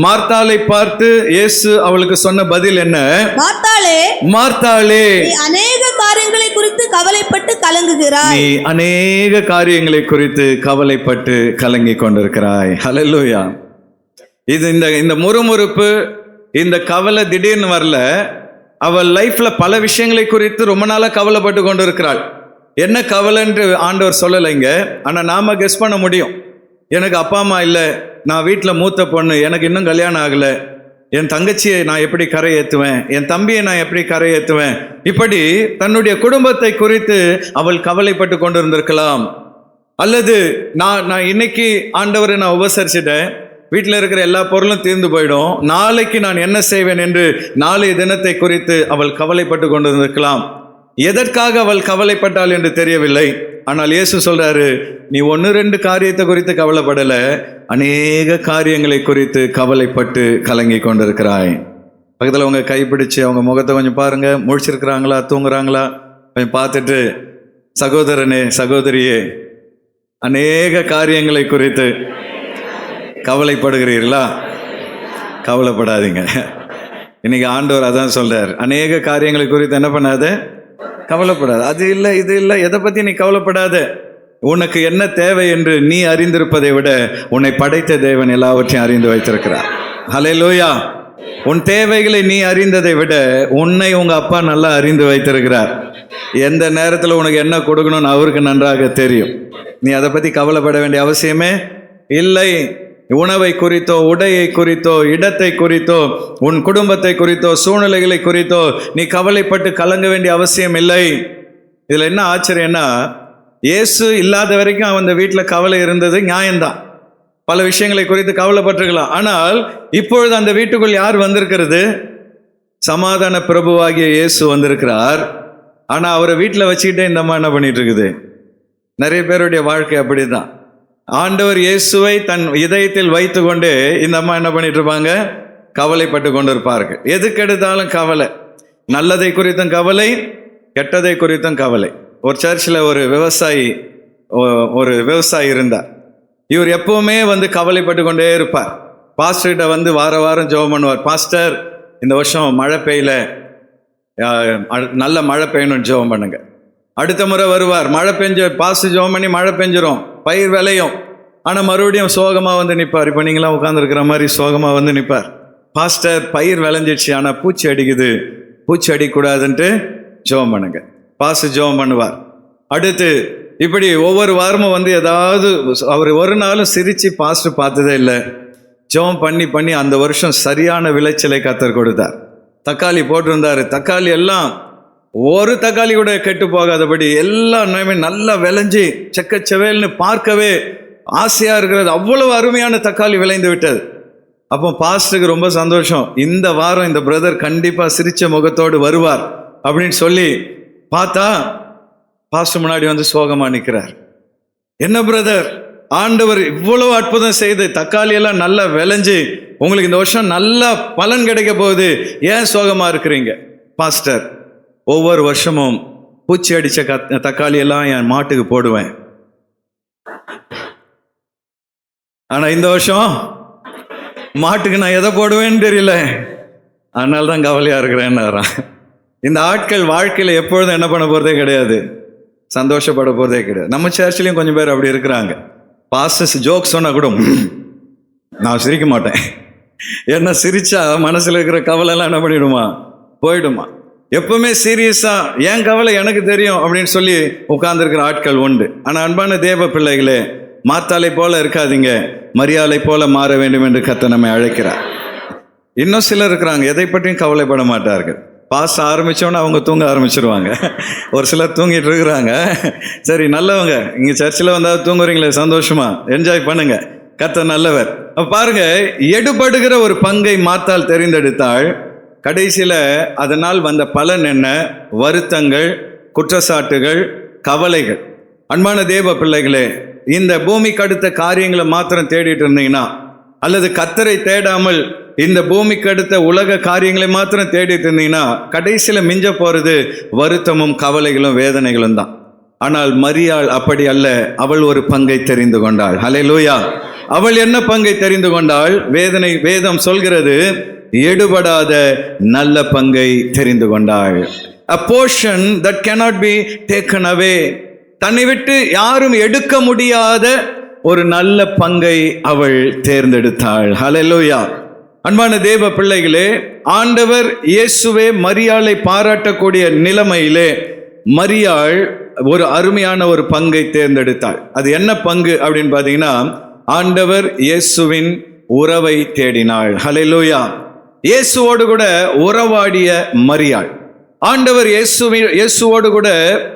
S2: மார்த்தாளை பார்த்து இயேசு அவளுக்கு சொன்ன பதில் என்ன? மார்த்தாளே, நீ அநேக காரியங்களை குறித்து கவலைப்பட்டு கலங்குகிறாய். நீ அநேக காரியங்களை குறித்து கவலைப்பட்டு கலங்கி கொண்டிருக்கிறாய். ஹல்லேலூயா. இது இந்த முறுமுறுப்பு, இந்த கவலை திடீர்னு வரல. அவள் லைஃப்ல பல விஷயங்களை குறித்து ரொம்ப நாளா கவலைப்பட்டு கொண்டிருக்கிறாள்.
S3: என்ன கவலைன்று ஆண்டவர் சொல்லலைங்க. ஆனால் நாம கெஸ் பண்ண முடியும். எனக்கு அப்பா அம்மா இல்லை, நான் வீட்டில் மூத்த பொண்ணு, எனக்கு இன்னும் கல்யாணம் ஆகலை, என் தங்கச்சியை நான் எப்படி கரை ஏற்றுவேன், என் தம்பியை நான் எப்படி கரை ஏற்றுவேன், இப்படி தன்னுடைய குடும்பத்தை குறித்து அவள் கவலைப்பட்டு கொண்டு இருந்திருக்கலாம். அல்லது நான் இன்னைக்கு ஆண்டவரை நான் உபசரிச்சிட்டேன், வீட்டில் இருக்கிற எல்லா பொருளும் தீர்ந்து போயிடும், நாளைக்கு நான் என்ன செய்வேன் என்று நாளைய தினத்தை குறித்து அவள் கவலைப்பட்டு கொண்டு இருந்திருக்கலாம். எதற்காக அவள் கவலைப்பட்டாள் என்று தெரியவில்லை. ஆனால் இயேசு சொல்றாரு, நீ 1-2 காரியத்தை குறித்து கவலைப்படல, அநேக காரியங்களை குறித்து கவலைப்பட்டு கலங்கி கொண்டிருக்கிறாய். பக்கத்தில் அவங்க கைப்பிடிச்சு அவங்க முகத்தை கொஞ்சம் பாருங்க, முழிச்சிருக்கிறாங்களா, தூங்குறாங்களா கொஞ்சம் பார்த்துட்டு, சகோதரனே சகோதரியே, அநேக காரியங்களை குறித்து கவலைப்படுகிறீர்களா? கவலைப்படாதீங்க. இன்னைக்கு ஆண்டவர் அதான் சொல்றார், அநேக காரியங்களை குறித்து என்ன பண்ணாத, கவலைப்படாது. அது இல்லை இது இல்லை, எதை பற்றி நீ கவலைப்படாத. உனக்கு என்ன தேவை என்று நீ அறிந்திருப்பதை விட உன்னை படைத்த தேவன் எல்லாவற்றையும் அறிந்து வைத்திருக்கிறார். ஹல்லேலூயா. உன் தேவைகளை நீ அறிந்ததை விட உன்னை உங்க அப்பா நல்லா அறிந்து வைத்திருக்கிறார். எந்த நேரத்தில் உனக்கு என்ன கொடுக்கணும்னு அவருக்கு நன்றாக தெரியும். நீ அதை பற்றி கவலைப்பட வேண்டிய அவசியமே இல்லை. உணவை குறித்தோ, உடையை குறித்தோ, இடத்தை குறித்தோ, உன் குடும்பத்தை குறித்தோ, சூழ்நிலைகளை குறித்தோ நீ கவலைப்பட்டு கலங்க வேண்டிய அவசியம் இல்லை. இதில் என்ன ஆச்சரியம்னா, இயேசு இல்லாத வரைக்கும் அந்த வீட்டில் கவலை இருந்தது நியாயம்தான். பல விஷயங்களை குறித்து கவலைப்பட்டிருக்கலாம். ஆனால் இப்பொழுது அந்த வீட்டுக்குள் யார் வந்திருக்கிறது? சமாதான பிரபுவாகிய இயேசு வந்திருக்கிறார். ஆனால் அவரை வீட்டில் வச்சுக்கிட்டே இந்த அம்மா என்ன பண்ணிட்டு இருக்குது? நிறைய பேருடைய வாழ்க்கை அப்படிதான். ஆண்டவர் இயேசுவை தன் இதயத்தில் வைத்து கொண்டு இந்த அம்மா என்ன பண்ணிட்டு இருப்பாங்க? கவலைப்பட்டு கொண்டு இருப்பார்கள். எதுக்கு எடுத்தாலும் கவலை. நல்லதை குறித்தும் கவலை, கெட்டதை குறித்தும் கவலை. ஒரு சர்ச்சில் ஒரு விவசாயி இருந்தார். இவர் எப்பவுமே வந்து கவலைப்பட்டு கொண்டே இருப்பார். பாஸ்டர்கிட்ட வந்து வாரம் ஜெபம் பண்ணுவார். பாஸ்டர், இந்த வருஷம் மழை பெய்யல, நல்ல மழை பெய்யணும்னு ஜெபம் பண்ணுங்க. அடுத்த முறை வருவார், மழை பெஞ்ச பாஸ்டர் ஜெபம் பண்ணி மழை பெஞ்சிரும், பயிர் விளையும். ஆனால் மறுபடியும் சோகமாக வந்து நிற்பார். இப்போ நீங்களாம் உட்காந்துருக்கிற மாதிரி சோகமாக வந்து நிற்பார். பாஸ்டர், பயிர் விளைஞ்சிடுச்சு, ஆனால் பூச்சி அடிக்குது, பூச்சி அடிக்கூடாதுன்ட்டு ஜெபம் பண்ணுங்க. பாஸ்டர் ஜெபம் பண்ணுவார். அடுத்து இப்படி ஒவ்வொரு வாரமும் வந்து ஏதாவது, அவர் ஒரு நாளும் சிரித்து பாஸ்டர் பார்த்ததே இல்லை. ஜெபம் பண்ணி அந்த வருஷம் சரியான விளைச்சலை கர்த்தர் கொடுத்தார். தக்காளி போட்டிருந்தார். தக்காளி எல்லாம் ஒரு தக்காளி கூட கெட்டு போகாதபடி எல்லாமே நல்லா விளைஞ்சி செக்கச்செவேல்னு பார்க்கவே ஆசையா இருக்கிறது. அவ்வளவு அருமையான தக்காளி விளைந்து விட்டது. அப்போ பாஸ்டருக்கு ரொம்ப சந்தோஷம். இந்த வாரம் இந்த பிரதர் கண்டிப்பா சிரிச்ச முகத்தோடு வருவார் அப்படின்னு சொல்லி பார்த்தா பாஸ்டர் முன்னாடி வந்து சோகமா நிற்கிறார். என்ன பிரதர், ஆண்டவர் இவ்வளவு அற்புதம் செய்து தக்காளி எல்லாம் நல்லா விளைஞ்சு உங்களுக்கு இந்த வருஷம் நல்ல பலன் கிடைக்க போகுது, ஏன் சோகமா இருக்கிறீங்க? பாஸ்டர், ஒவ்வொரு வருஷமும் பூச்சி அடிச்ச தக்காளி எல்லாம் என் மாட்டுக்கு போடுவேன், ஆனா இந்த வருஷம் மாட்டுக்கு நான் எதை போடுவேன்னு தெரியல, அதனால தான் கவலையா இருக்கிறேன்னு. இந்த ஆட்கள் வாழ்க்கையில எப்பொழுதும் என்ன பண்ண போறதே கிடையாது, சந்தோஷப்பட போறதே கிடையாது. நம்ம சர்ச்சிலையும் கொஞ்சம் பேர் அப்படி இருக்கிறாங்க. பாஸ்டர்ஸ் ஜோக் சொன்னா கூட நான் சிரிக்க மாட்டேன். ஏன்னா சிரிச்சா மனசுல இருக்கிற கவலை எல்லாம் என்ன பண்ணிடுமா, போயிடுமா. எப்பவுமே சீரியஸா ஏன் கவலை எனக்கு தெரியும் அப்படின்னு சொல்லி உட்கார்ந்துருக்கிற ஆட்கள் உண்டு. ஆனா அன்பான தேவ பிள்ளைகளே, மாத்தாளை போல இருக்காதீங்க, மரியாதை போல மாற வேண்டும் என்று கர்த்தர் நம்மை அழைக்கிறார். இன்னும் சிலர் இருக்கிறாங்க, எதை பற்றியும் கவலைப்பட மாட்டார்கள். பாஸ் ஆரம்பிச்சோன்னா அவங்க தூங்க ஆரம்பிச்சிருவாங்க. ஒரு சிலர் தூங்கிட்டு இருக்கிறாங்க. சரி, நல்லவங்க, இங்கே சர்ச்சில் வந்தால் தூங்குறீங்களே, சந்தோஷமா என்ஜாய் பண்ணுங்க, கர்த்தர் நல்லவர். பாருங்க, எடுபடுகிற ஒரு பங்கை மாத்தால் தெரிந்தெடுத்தாள். கடைசியில் அதனால் வந்த பலன் என்ன? வருத்தங்கள், குற்றச்சாட்டுகள், கவலைகள். அன்பான தேவ பிள்ளைகளே, இந்த பூமிக்கு அடுத்த காரியங்களை மாத்திரம் தேடிட்டு இருந்தீங்கன்னா, அல்லது கர்த்தரை தேடாமல் இந்த பூமிக்கு அடுத்த உலக காரியங்களை மாத்திரம் தேடிட்டு இருந்தீங்கன்னா, கடைசியில் மிஞ்ச போறது வருத்தமும் கவலைகளும் வேதனைகளும் தான். ஆனால் மரியாள் அப்படி அல்ல. அவள் ஒரு பங்கை தெரிந்து கொண்டாள். ஹல்லேலூயா. அவள் என்ன பங்கை தெரிந்து கொண்டாள்? வேதம் சொல்கிறது, எடுபடாத நல்ல பங்கை தெரிந்து கொண்டாள். A portion that cannot be taken away. தன்னை விட்டு யாரும் எடுக்க முடியாத ஒரு நல்ல பங்கை அவள் தேர்ந்தெடுத்தாள். ஹல்லேலூயா. அன்பான தேவ பிள்ளைகளே, ஆண்டவர் இயேசுவே மரியாளை பாராட்டக்கூடிய நிலைமையிலே மரியாள் ஒரு அருமையான ஒரு பங்கை தேர்ந்தெடுத்தாள். அது என்ன பங்கு அப்படின்னு பார்த்தீங்கன்னா, ஆண்டவர் இயேசுவின் உறவை தேடினாள். ஹல்லேலூயா. இயேசுவோடு கூட உறவாடிய மரியாள், ஆண்டவர் இயேசுவோடு கூட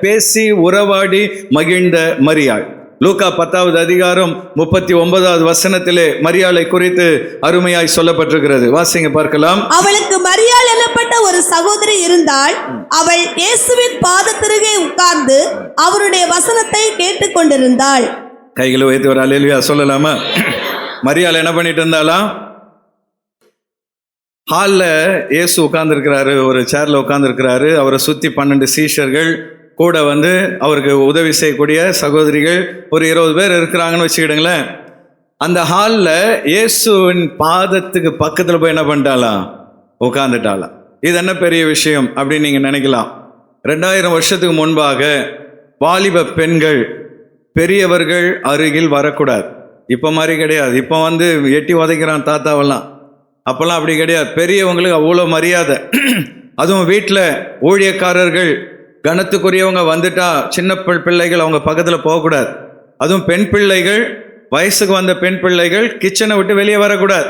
S3: பேசி உறவாடி மகிழ்ந்த மரியாள். லூக்கா 10வது அதிகாரம் 39வது வசனத்திலே மரியாளை குறித்து அருமையாய் சொல்லப்பட்டிருக்கிறது. வாசிங்க பார்க்கலாம்.
S4: அவளுக்கு மரியாள் எனப்பட்ட ஒரு சகோதரி இருந்தாள். அவள் இயேசுவின் பாதத்திருகே உட்கார்ந்து அவருடைய வசனத்தை கேட்டுக்கொண்டிருந்தாள்.
S3: கைகளை வைத்து ஒரு அல்லேலூயா சொல்லலாமா? மரியாள் என்ன பண்ணிட்டு இருந்தாலாம்? ஹாலில் இயேசு உட்கார்ந்துருக்கிறாரு, ஒரு சேர்ல உட்கார்ந்துருக்கிறாரு. அவரை சுற்றி 12 சீஷர்கள் கூட அவருக்கு உதவி செய்யக்கூடிய சகோதரிகள் ஒரு 20 பேர் இருக்கிறாங்கன்னு வச்சுக்கிடுங்களேன். அந்த ஹாலில் இயேசுவின் பாதத்துக்கு பக்கத்தில் போய் என்ன பண்ணிட்டாலாம்? உட்காந்துட்டாலாம். இது என்ன பெரிய விஷயம் அப்படின்னு நீங்கள் நினைக்கலாம். 2000 வருஷத்துக்கு முன்பாக வாலிப பெண்கள் பெரியவர்கள் அருகில் வரக்கூடாது. இப்போ மாதிரி கிடையாது. இப்போ எட்டி உதைக்கிறான் தாத்தாவெல்லாம். அப்போல்லாம் அப்படி கிடையாது. பெரியவங்களுக்கு அவ்வளோ மரியாதை. அதுவும் வீட்டில் ஊழியக்காரர்கள் கனத்துக்குரியவங்க வந்துட்டா சின்ன பிள்ளைகள் அவங்க பக்கத்தில் போகக்கூடாது. அதுவும் பெண் பிள்ளைகள், வயசுக்கு வந்த பெண் பிள்ளைகள் கிச்சனை விட்டு வெளியே வரக்கூடாது.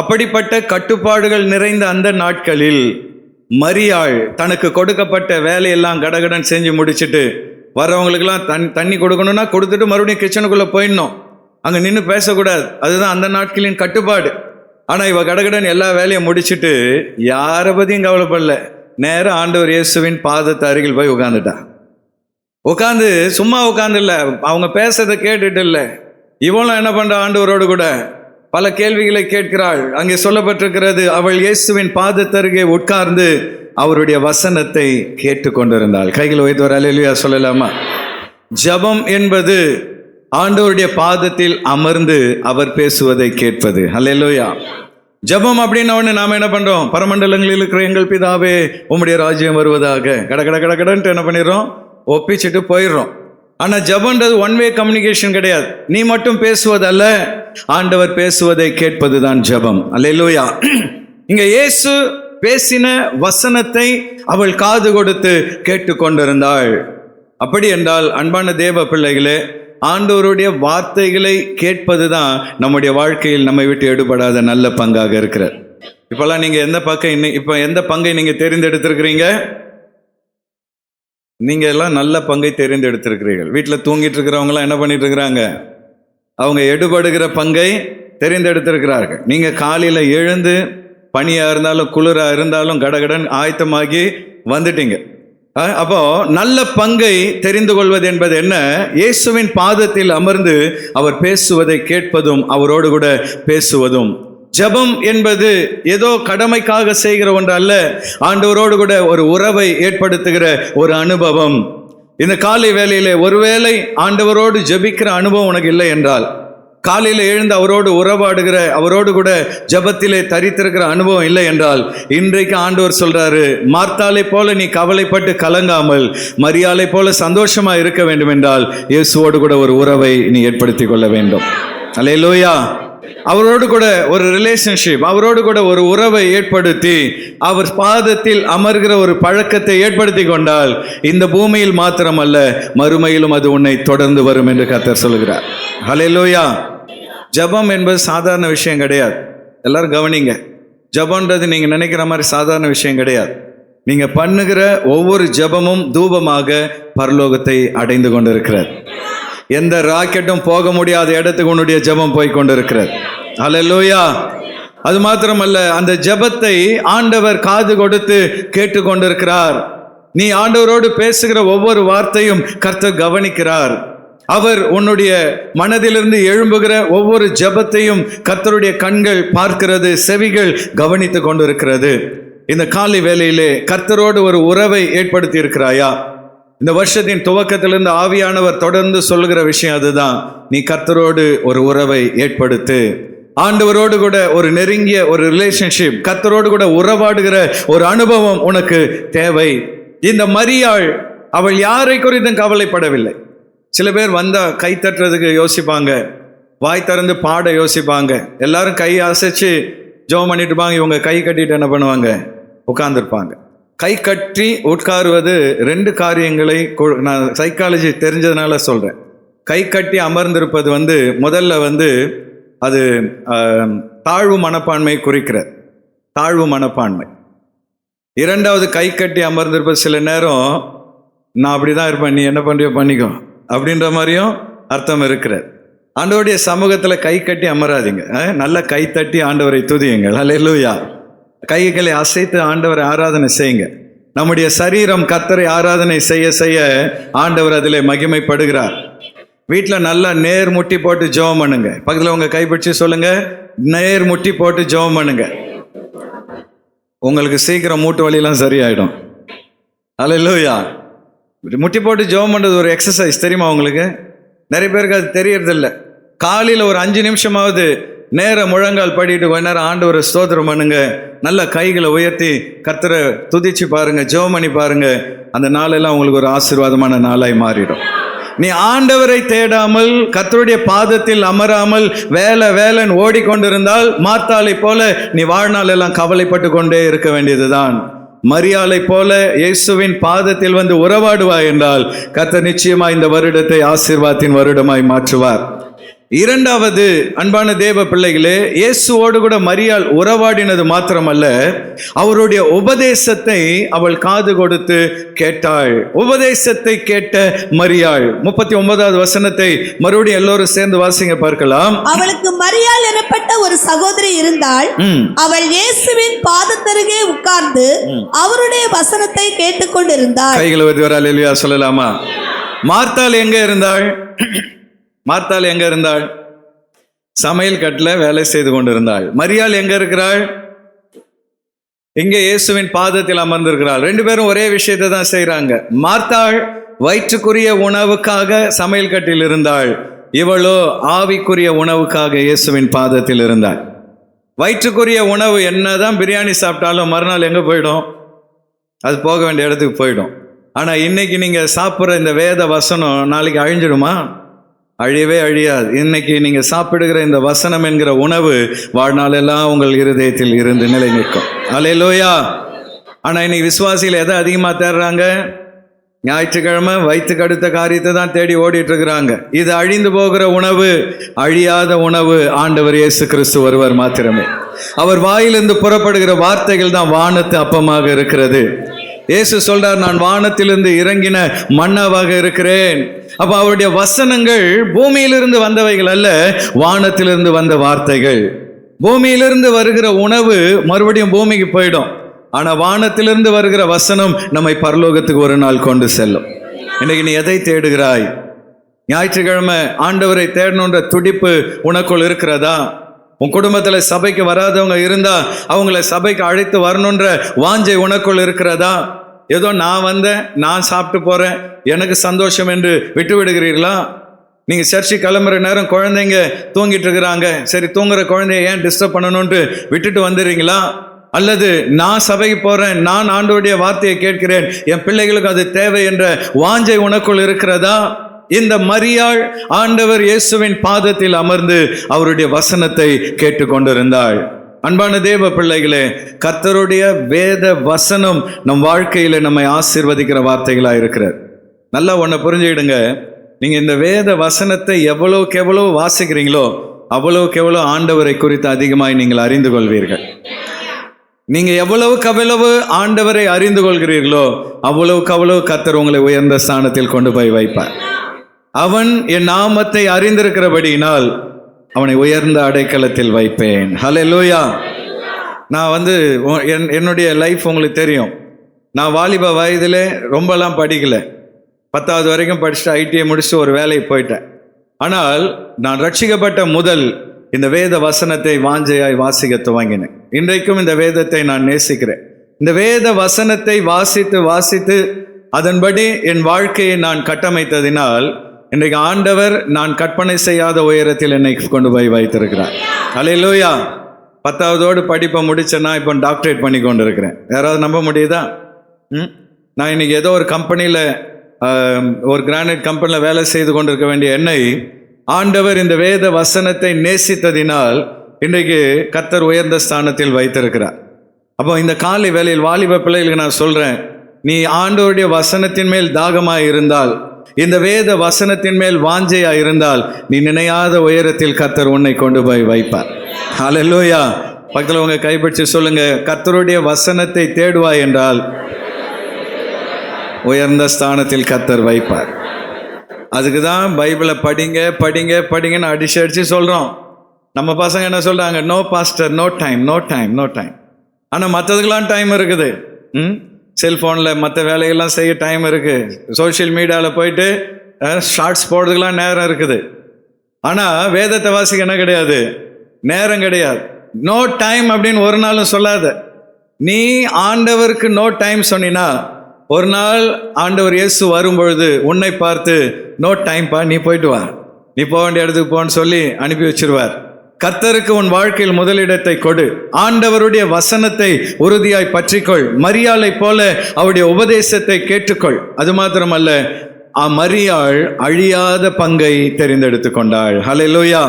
S3: அப்படிப்பட்ட கட்டுப்பாடுகள் நிறைந்த அந்த நாட்களில் மரியாள் தனக்கு கொடுக்கப்பட்ட வேலையெல்லாம் கடகடன் செஞ்சு முடிச்சுட்டு வரவங்களுக்கெல்லாம் தண்ணி கொடுக்கணும்னா கொடுத்துட்டு மறுபடியும் கிச்சனுக்குள்ளே போயிடணும். அங்கே நின்று பேசக்கூடாது. அதுதான் அந்த நாட்களின் கட்டுப்பாடு. ஆனால் இவ கடகடன் எல்லா வேலையும் முடிச்சுட்டு யாரை பற்றியும் கவலைப்படல, நேரம் ஆண்டவர் இயேசுவின் பாதத்து அருகில் போய் உட்காந்துட்டா. உட்காந்து சும்மா உட்காந்து இல்லை, அவங்க பேசுறதை கேட்டுட்டு இல்லை, இவளும் என்ன பண்றா? ஆண்டவரோடு கூட பல கேள்விகளை கேட்கிறாள். அங்கே சொல்லப்பட்டிருக்கிறது, அவள் இயேசுவின் பாதத்தருகே உட்கார்ந்து அவருடைய வசனத்தை கேட்டு கொண்டிருந்தாள். கைகள் வைத்து ஒரு அல்லேலூயா சொல்லலாமா? ஜெபம் என்பது ஆண்டவருடைய பாதத்தில் அமர்ந்து அவர் பேசுவதை கேட்பது. அல்லேலூயா. ஜெபம் அப்படின்ன உடனே நாம என்ன பண்றோம்? பரமண்டலங்களில் இருக்கிற எங்கள் பிதாவே உம்முடைய ராஜ்யம் வருவதாக கடன்ட்டு என்ன பண்ணிடுறோம்? ஒப்பிச்சுட்டு போயிடுறோம். ஆனா ஜெபம்ன்றது ஒன் வே கம்யூனிகேஷன் கிடையாது. நீ மட்டும் பேசுவதல்ல, ஆண்டவர் பேசுவதை கேட்பதுதான் ஜெபம். அல்லேலூயா. இங்க இயேசு பேசின வசனத்தை அவள் காது கொடுத்து கேட்டுக்கொண்டிருந்தாள். அப்படி என்றால் அன்பான தேவ பிள்ளைகளே, ஆண்டவருடைய வார்த்தைகளை கேட்பதுதான் நம்முடைய வாழ்க்கையில் நம்மை விட்டு எடுபடாத நல்ல பங்காக இருக்கிறது. இப்பெல்லாம் நீங்க எந்த பங்கை நீங்க தெரிந்தெடுத்திருக்கிறீங்க? நீங்க எல்லாம் நல்ல பங்கை தெரிந்தெடுத்திருக்கிறீர்கள். வீட்டில் தூங்கிட்டு இருக்கிறவங்களாம் என்ன பண்ணிட்டு இருக்கிறாங்க? அவங்க எடுபடுகிற பங்கை தெரிந்தெடுத்திருக்கிறார்கள். நீங்க காலையில எழுந்து பனியா இருந்தாலும் குளிரா இருந்தாலும் கடகடன் ஆயத்தமாகி வந்துட்டீங்க. அப்போ நல்ல பங்கை தெரிந்து கொள்வது என்பது என்ன? இயேசுவின் பாதத்தில் அமர்ந்து அவர் பேசுவதை கேட்பதும் அவரோடு கூட பேசுவதும். ஜெபம் என்பது ஏதோ கடமைக்காக செய்கிற ஒன்று அல்ல, ஆண்டவரோடு கூட ஒரு உறவை ஏற்படுத்துகிற ஒரு அனுபவம். இந்த காலை வேளையிலே ஒருவேளை ஆண்டவரோடு ஜெபிக்கிற அனுபவம் உனக்கு இல்லை என்றால், காலையில் எழுந்து அவரோடு உறவாடுகிற, அவரோடு கூட ஜெபத்திலே தரித்திருக்கிற அனுபவம் இல்லை என்றால், இன்றைக்கு ஆண்டவர் சொல்றாரு, மார்த்தாளை போல நீ கவலைப்பட்டு கலங்காமல் மரியாளை போல சந்தோஷமா இருக்க வேண்டும் என்றால் இயேசுவோடு கூட ஒரு உறவை நீ ஏற்படுத்தி கொள்ள வேண்டும். அல்லேலூயா. அவரோடு கூட ஒரு ரிலேஷன்ஷிப், அவரோடு கூட ஒரு உறவை ஏற்படுத்தி அவர் பாதத்தில் அமர்கிற ஒரு பழக்கத்தை ஏற்படுத்தி கொண்டால் இந்த பூமியில் மாத்திரமல்ல மறுமையிலும் அது உன்னை தொடர்ந்து வரும் என்று கர்த்தர் சொல்கிறார். ஹல்லேலூயா. ஜெபம் என்பது சாதாரண விஷயம் கிடையாது. எல்லாரும் கவனிங்க. ஜெபம்ன்றது நீங்க நினைக்கிற மாதிரி சாதாரண விஷயம் கிடையாது. நீங்க பண்ணுகிற ஒவ்வொரு ஜெபமும் தூபமாக பரலோகத்தை அடைந்து கொண்டிருக்கிறது. எந்த ராக்கெட்டும் போக முடியாத இடத்துக்கு உன்னுடைய ஜெபம் போய் கொண்டிருக்கிறது. ஹல்லேலூயா. அது மாத்திரமல்ல, அந்த ஜெபத்தை ஆண்டவர் காது கொடுத்து கேட்டு கொண்டிருக்கிறார். நீ ஆண்டவரோடு பேசுகிற ஒவ்வொரு வார்த்தையும் கர்த்தர் கவனிக்கிறார். அவர் உன்னுடைய மனதிலிருந்து எழும்புகிற ஒவ்வொரு ஜெபத்தையும் கர்த்தருடைய கண்கள் பார்க்கிறது, செவிகள் கவனித்து கொண்டிருக்கிறது. இந்த காலை வேளையிலே கர்த்தரோடு ஒரு உறவை ஏற்படுத்தி இருக்கிறாயா? இந்த வருஷத்தின் துவக்கத்திலிருந்து ஆவியானவர் தொடர்ந்து சொல்லுகிற விஷயம் அதுதான். நீ கர்த்தரோடு ஒரு உறவை ஏற்படுத்து. ஆண்டவரோடு கூட ஒரு நெருங்கிய ஒரு ரிலேஷன்ஷிப், கர்த்தரோடு கூட உறவாடுகிற ஒரு அனுபவம் உனக்கு தேவை. இந்த மரியாள் அவள் யாரை குறித்தும் கவலைப்படவில்லை. சில பேர் வந்தா கை தட்டுறதுக்கு யோசிப்பாங்க, வாய் திறந்து பாட யோசிப்பாங்க. எல்லாரும் கை அசைச்சு ஜெபம் பண்ணிட்டு இருப்பாங்க. இவங்க கை கட்டிட்டு என்ன பண்ணுவாங்க? உட்கார்ந்துருப்பாங்க. கை கட்டி உட்காருவது 2 காரியங்களை நான் சைக்காலஜி தெரிஞ்சதுனால சொல்கிறேன். கை கட்டி அமர்ந்திருப்பது முதல்ல அது தாழ்வு மனப்பான்மை குறிக்கிறது, தாழ்வு மனப்பான்மை. 2வது கை கட்டி அமர்ந்திருப்பது சில நேரம் நான் அப்படி தான் இருப்பேன், நீ என்ன பண்ணுறியோ பண்ணிக்கோ அப்படின்ற மாதிரியும் அர்த்தம் இருக்கிறது. ஆண்டவருடைய சமூகத்தில் கை கட்டி அமராதிங்க, நல்ல கை தட்டி ஆண்டவரை துதியுங்கள். அல்லேலூயா. கைகளை அசைத்து ஆண்டவரை ஆராதனை செய்யுங்க. நம்முடைய சரீரம் கர்த்தரை ஆராதனை செய்ய செய்ய ஆண்டவர் அதில் மகிமைப்படுகிறார். வீட்டில் நல்லா நேர் முட்டி போட்டு ஜெபம் பண்ணுங்க. பக்கத்தில் உங்கள் கைப்பிடிச்சு சொல்லுங்க, நேர் முட்டி போட்டு ஜெபம் பண்ணுங்க. உங்களுக்கு சீக்கிரம் மூட்டு வலியெல்லாம் சரியாயிடும். அல்லேலூயா. முட்டி போட்டு ஜெபம் பண்ணுறது ஒரு எக்ஸசைஸ், தெரியுமா உங்களுக்கு? நிறைய பேருக்கு அது தெரியறதில்ல. காலையில் ஒரு 5 நிமிஷமாவது நேர முழங்கால் படிட்டு கொஞ்ச நேரம் ஆண்டவரை ஸ்தோத்திரம் பண்ணுங்க. நல்ல கைகளை உயர்த்தி கர்த்தரை துதிச்சு பாருங்க, ஜெபம் பண்ணி பாருங்க. அந்த நாளெல்லாம் உங்களுக்கு ஒரு ஆசீர்வாதமான நாளாய் மாறிடும். நீ ஆண்டவரை தேடாமல் கர்த்தருடைய பாதத்தில் அமராமல் வேலைன்னு ஓடிக்கொண்டிருந்தால் மார்த்தாளை போல நீ வாழ்நாள் எல்லாம் கவலைப்பட்டு கொண்டே இருக்க வேண்டியதுதான். மரியாளை போல இயேசுவின் பாதத்தில் உறவாடுவாய் என்றால் கர்த்தர் நிச்சயமாய் இந்த வருடத்தை ஆசீர்வாதத்தின் வருடமாய் மாற்றுவார். 2வது, அன்பான தேவ பிள்ளைகளே, இயேசுவோடு கூட மரியாள் உறவாடினது மாத்திரமல்ல, அவருடைய உபதேசத்தை அவள் காது கொடுத்து கேட்டாள். உபதேசத்தை கேட்ட மரியாள். 39வது வசனத்தை மறுபடியும் எல்லோரும் சேர்ந்து வாசிங்க பார்க்கலாம். அவளுக்கு மரியாள் எனப்பட்ட ஒரு சகோதரி இருந்தாள். அவள் இயேசுவின் பாதத்தருகே உட்கார்ந்து அவருடைய வசனத்தை கேட்டுக்கொண்டிருந்தாள். கைகளை அல்லேலூயா சொல்லலாமா? மார்த்தாள் எங்க இருந்தாள்? மார்த்தாள் எங்க இருந்தாள்? சமையல் கட்டில் வேலை செய்து கொண்டிருந்தாள். மரியாள் எங்க இருக்கிறாள்? இங்கே இயேசுவின் பாதத்தில் அமர்ந்திருக்கிறாள். 2 பேரும் ஒரே விஷயத்தை தான் செய்யறாங்க. மார்த்தாள் வயிற்றுக்குரிய உணவுக்காக சமையல் கட்டில் இருந்தாள். இவளோ ஆவிக்குரிய உணவுக்காக இயேசுவின் பாதத்தில் இருந்தாள். வயிற்றுக்குரிய உணவு என்னதான் பிரியாணி சாப்பிட்டாலும் மறுநாள் எங்க போயிடும்? அது போக வேண்டிய இடத்துக்கு போயிடும். ஆனா இன்னைக்கு நீங்க சாப்பிட்ற இந்த வேத வசனம் நாளைக்கு அழிஞ்சிடுமா? அழியவே அழியாது. இன்னைக்கு நீங்க சாப்பிடுகிற இந்த வசனம் என்கிற உணவு வாழ்நாளெல்லாம் உங்கள் இருதயத்தில் இருந்து நிலை நிற்கும். அல்லேலூயா. ஆனா இன்னைக்கு விசுவாசிகள் எதை அதிகமா தேடுறாங்க? ஞாயிற்றுக்கிழமை வயிற்றுக்கு அடுத்த காரியத்தை தான் தேடி ஓடிட்டு இருக்கிறாங்க. இது அழிந்து போகிற உணவு, அழியாத உணவு ஆண்டவர் இயேசு கிறிஸ்து ஒருவர் மாத்திரமே. அவர் வாயிலிருந்து புறப்படுகிற வார்த்தைகள் தான் வானத்து அப்பமாக இருக்கிறது. இயேசு சொல்றார், நான் வானத்திலிருந்து இறங்கின மன்னாவாக இருக்கிறேன். அப்ப அவருடைய வசனங்கள் பூமியிலிருந்து வந்தவைகள் அல்ல, வானத்திலிருந்து வந்த வார்த்தைகள். பூமியிலிருந்து வருகிற உணவு மறுபடியும் பூமிக்கு போயிடும். ஆனா வானத்திலிருந்து வருகிற வசனம் நம்மை பரலோகத்துக்கு ஒரு நாள் கொண்டு செல்லும். இன்னைக்கு நீ எதை தேடுகிறாய்? ஞாயிற்றுக்கிழமை ஆண்டவரை தேடணுன்ற துடிப்பு உனக்குள் இருக்கிறதா? உன் குடும்பத்தில் சபைக்கு வராதவங்க இருந்தா அவங்கள சபைக்கு அழைத்து வரணுன்ற வாஞ்சை உனக்குள் இருக்கிறதா? ஏதோ நான் வந்தேன், நான் சாப்பிட்டு போறேன், எனக்கு சந்தோஷம் என்று விட்டு விடுகிறீர்களா? நீங்க சர்ச்சை கிளம்புற நேரம் குழந்தைங்க தூங்கிட்டு இருக்கிறாங்க, சரி தூங்குற குழந்தைய ஏன் டிஸ்டர்ப் பண்ணணும்ட்டு விட்டுட்டு வந்துடுறீங்களா? அல்லது நான் சபைக்கு போறேன், நான் ஆண்டவருடைய வார்த்தையை கேட்கிறேன், என் பிள்ளைகளுக்கு அது தேவை என்ற வாஞ்சை உனக்குள் இருக்கிறதா? இந்த மரியாள் ஆண்டவர் இயேசுவின் பாதத்தில் அமர்ந்து அவருடைய வசனத்தை கேட்டுக்கொண்டிருந்தாள். அன்பான தேவ பிள்ளைகளே, கர்த்தருடைய வேத வசனம் நம் வாழ்க்கையில நம்மை ஆசீர்வதிக்கிற வார்த்தைகளா இருக்கிறது. நல்லா ஒன்றை புரிஞ்சுக்கிடுங்க, நீங்க இந்த வேத வசனத்தை எவ்வளவுக்கு எவ்வளவு வாசிக்கிறீங்களோ அவ்வளவுக்கு எவ்வளவு ஆண்டவரை குறித்து அதிகமாய் நீங்கள் அறிந்து கொள்வீர்கள். நீங்க எவ்வளவுக்கு எவ்வளவு ஆண்டவரை அறிந்து கொள்கிறீர்களோ அவ்வளவுக்கு அவ்வளவு கர்த்தர் உங்களை உயர்ந்த ஸ்தானத்தில் கொண்டு போய் வைப்பார். அவன் என் நாமத்தை அறிந்திருக்கிறபடியினால் அவனை உயர்ந்த அடைக்கலத்தில் வைப்பேன். ஹல்லேலூயா. நான் என்னுடைய லைஃப் உங்களுக்கு தெரியும். நான் வாலிப வயதில் ரொம்பலாம் படிக்கலை. 10வது வரைக்கும் படிச்சுட்டு ஐடிஐ முடிச்சுட்டு ஒரு வேலைக்கு போயிட்டேன். ஆனால் நான் ரட்சிக்கப்பட்ட முதல் இந்த வேத வசனத்தை வாஞ்சையாய் வாசிக்க துவங்கினேன். இன்றைக்கும் இந்த வேதத்தை நான் நேசிக்கிறேன். இந்த வேத வசனத்தை வாசித்து வாசித்து அதன்படி என் வாழ்க்கையை நான் கட்டமைத்ததினால் இன்றைக்கு ஆண்டவர் நான் கற்பனை செய்யாத உயரத்தில் என்னை கொண்டு போய் வைத்திருக்கிறார். அல்லேலூயா. 10வதோடு படிப்பை முடிச்சேன்னா இப்போ டாக்டரேட் பண்ணி கொண்டு இருக்கிறேன். யாராவது நம்ப முடியுதா? நான் இன்னைக்கு ஏதோ ஒரு கம்பெனியில் ஒரு கிரானைட் கம்பெனியில் வேலை செய்து கொண்டிருக்க வேண்டிய என்னை ஆண்டவர் இந்த வேத வசனத்தை நேசித்ததினால் இன்றைக்கு கர்த்தர் உயர்ந்த ஸ்தானத்தில் வைத்திருக்கிறார். அப்போ இந்த காலை வேளையில் வாலிப பிள்ளைகளுக்கு நான் சொல்றேன், நீ ஆண்டவருடைய வசனத்தின் மேல் தாகமாய் இருந்தால், இந்த வேத வசனத்தின் மேல் வாஞ்சையா இருந்தால், நீ நினையாத உயரத்தில் கர்த்தர் உன்னை கொண்டு போய் வைப்பார். ஹல்லேலூயா. பக்கத்தில் உங்க கைப்பிடிச்சு சொல்லுங்க, கர்த்தருடைய வசனத்தை தேடுவாய் என்றால் உயர்ந்த ஸ்தானத்தில் கர்த்தர் வைப்பார். அதுக்கு தான் பைபிளை படிங்க படிங்க படிங்கன்னு அடிச்சு சொல்கிறோம். நம்ம பசங்க என்ன சொல்கிறாங்க, no pastor, no time, no time, no time. ஆனால் மற்றதுக்கெல்லாம் டைம் இருக்குது. செல்ஃபோனில் மற்ற வேலைகள்லாம் செய்ய டைம் இருக்குது. சோஷியல் மீடியாவில் போயிட்டு ஷார்ட்ஸ் போடுறதுக்கெலாம் நேரம் இருக்குது. ஆனால் வேதத்தை வாசிக்க என்ன கிடையாது, நேரம் கிடையாது. நோ டைம் அப்படின்னு ஒரு நாளும் சொல்லாத. நீ ஆண்டவருக்கு நோ டைம் சொன்னினா, ஒரு நாள் ஆண்டவர் இயேசு வரும்பொழுது உன்னை பார்த்து நோ டைம்பா, நீ போயிட்டு வா, நீ போக வேண்டிய இடத்துக்கு போன்னு சொல்லி அனுப்பி வச்சிருவார். கர்த்தருக்கு உன் வாழ்க்கையில் முதலிடத்தை கொடு. ஆண்டவருடைய வசனத்தை உறுதியாய் பற்றிக்கொள். மரியாளை போல அவருடைய உபதேசத்தை கேட்டுக்கொள். அது மாத்திரமல்ல, மரியாள் அழியாத பங்கை தெரிந்தெடுத்து கொண்டாள். ஹல்லேலூயா.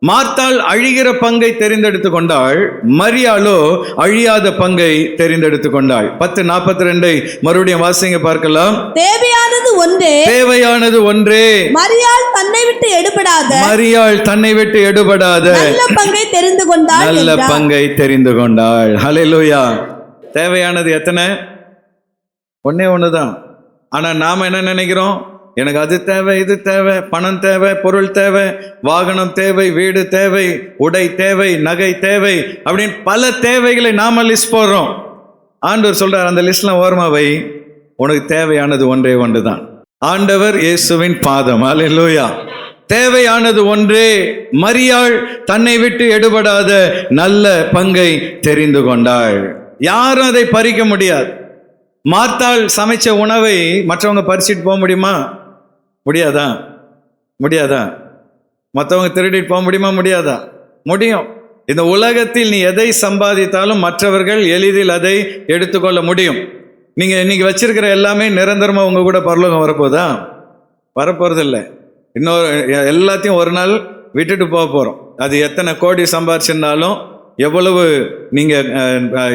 S3: மார்த்தாள் அழிகிற பங்கை தெரிந்தெடுத்து கொண்டாள், மரியாளோ அழியாத பங்கை தெரிந்தெடுத்து கொண்டாள். 10:42 மறுபடியும் வாசிங்க பார்க்கலாம்.
S4: தேவையானது ஒன்றே,
S3: தேவையானது ஒன்றே,
S4: மரியாள் தன்னை விட்டு எடுபடாத,
S3: மரியாள் தன்னை விட்டு எடுபடாத
S4: நல்ல பங்கை தெரிந்து கொண்டாள்,
S3: நல்ல பங்கை தெரிந்து கொண்டாள். ஹல்லேலூயா. தேவையானது எத்தனை? ஒன்னே ஒண்ணுதான். ஆனா நாம என்ன நினைக்கிறோம், எனக்கு அது தேவை, இது தேவை, பணம் தேவை, பொருள் தேவை, வாகனம் தேவை, வீடு தேவை, உடை தேவை, நகை தேவை அப்படின்னு பல தேவைகளை நாம லிஸ்ட் போடுறோம். ஆண்டவர் சொல்றார், அந்த லிஸ்ட்லாம் ஓரமா வை, உனக்கு தேவையானது ஒன்றே ஒன்றுதான், ஆண்டவர் இயேசுவின் பாதம். அல்லேலூயா. தேவையானது ஒன்றே, மரியாள் தன்னை விட்டு எடுபடாத நல்ல பங்கை தெரிந்து கொண்டாள். யாரும் அதை பறிக்க முடியாது. மார்த்தாள் சமைச்ச உணவை மற்றவங்க பறிச்சிட்டு போக முடியுமா? முடியாதா? முடியாதா? மற்றவங்க திருடிட்டு போக முடியுமா? முடியாதா? முடியும். இந்த உலகத்தில் நீ எதை சம்பாதித்தாலும் மற்றவர்கள் எளிதில் அதை எடுத்துக்கொள்ள முடியும். நீங்க இன்னைக்கு வச்சிருக்கிற எல்லாமே நிரந்தரமா உங்க கூட பரலோகம் வரப்போதா? வரப்போறதில்லை. இன்னொரு எல்லாத்தையும் ஒரு நாள் விட்டுட்டு போக போறோம். அது எத்தனை கோடி சம்பாதிச்சிருந்தாலும், எவ்வளவு நீங்க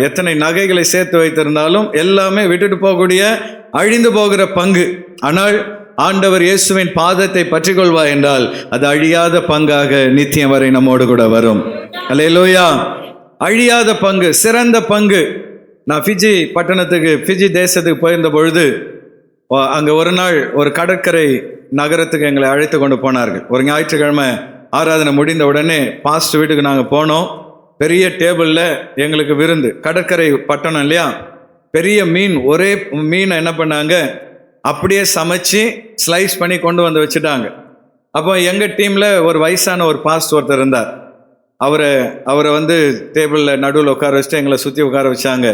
S3: எத்தனை நகைகளை சேர்த்து வைத்திருந்தாலும் எல்லாமே விட்டுட்டு போகக்கூடிய அழிந்து போகிற பங்கு. ஆனால் ஆண்டவர் இயேசுவின் பாதத்தை பற்றிக்கொள்வா என்றால் அது அழியாத பங்காக நித்தியம் வரை நம்மோடு கூட வரும். அல்லேலூயா. அழியாத பங்கு, சிறந்த பங்கு. நான் ஃபிஜி தேசத்துக்கு போயிருந்த பொழுது அங்க ஒரு நாள் ஒரு கடற்கரை நகரத்துக்கு எங்களை அழைத்து கொண்டு போனார்கள். ஒரு ஞாயிற்றுக்கிழமை ஆராதனை முடிந்த உடனே பாஸ்ட் வீட்டுக்கு நாங்கள் போனோம். பெரிய டேபிளில் எங்களுக்கு விருந்து. கடற்கரை பட்டணம் இல்லையா, பெரிய மீன், ஒரே மீனை என்ன பண்ணாங்க, அப்படியே சமைச்சு ஸ்லைஸ் பண்ணி கொண்டு வந்து வச்சுட்டாங்க. அப்போ எங்கள் டீமில் ஒரு வயசான ஒரு பாஸ்ட் ஒருத்தர் இருந்தார். அவரை வந்து டேபிளில் நடுவில் உட்கார வச்சுட்டு எங்களை சுற்றி உட்கார வச்சாங்க.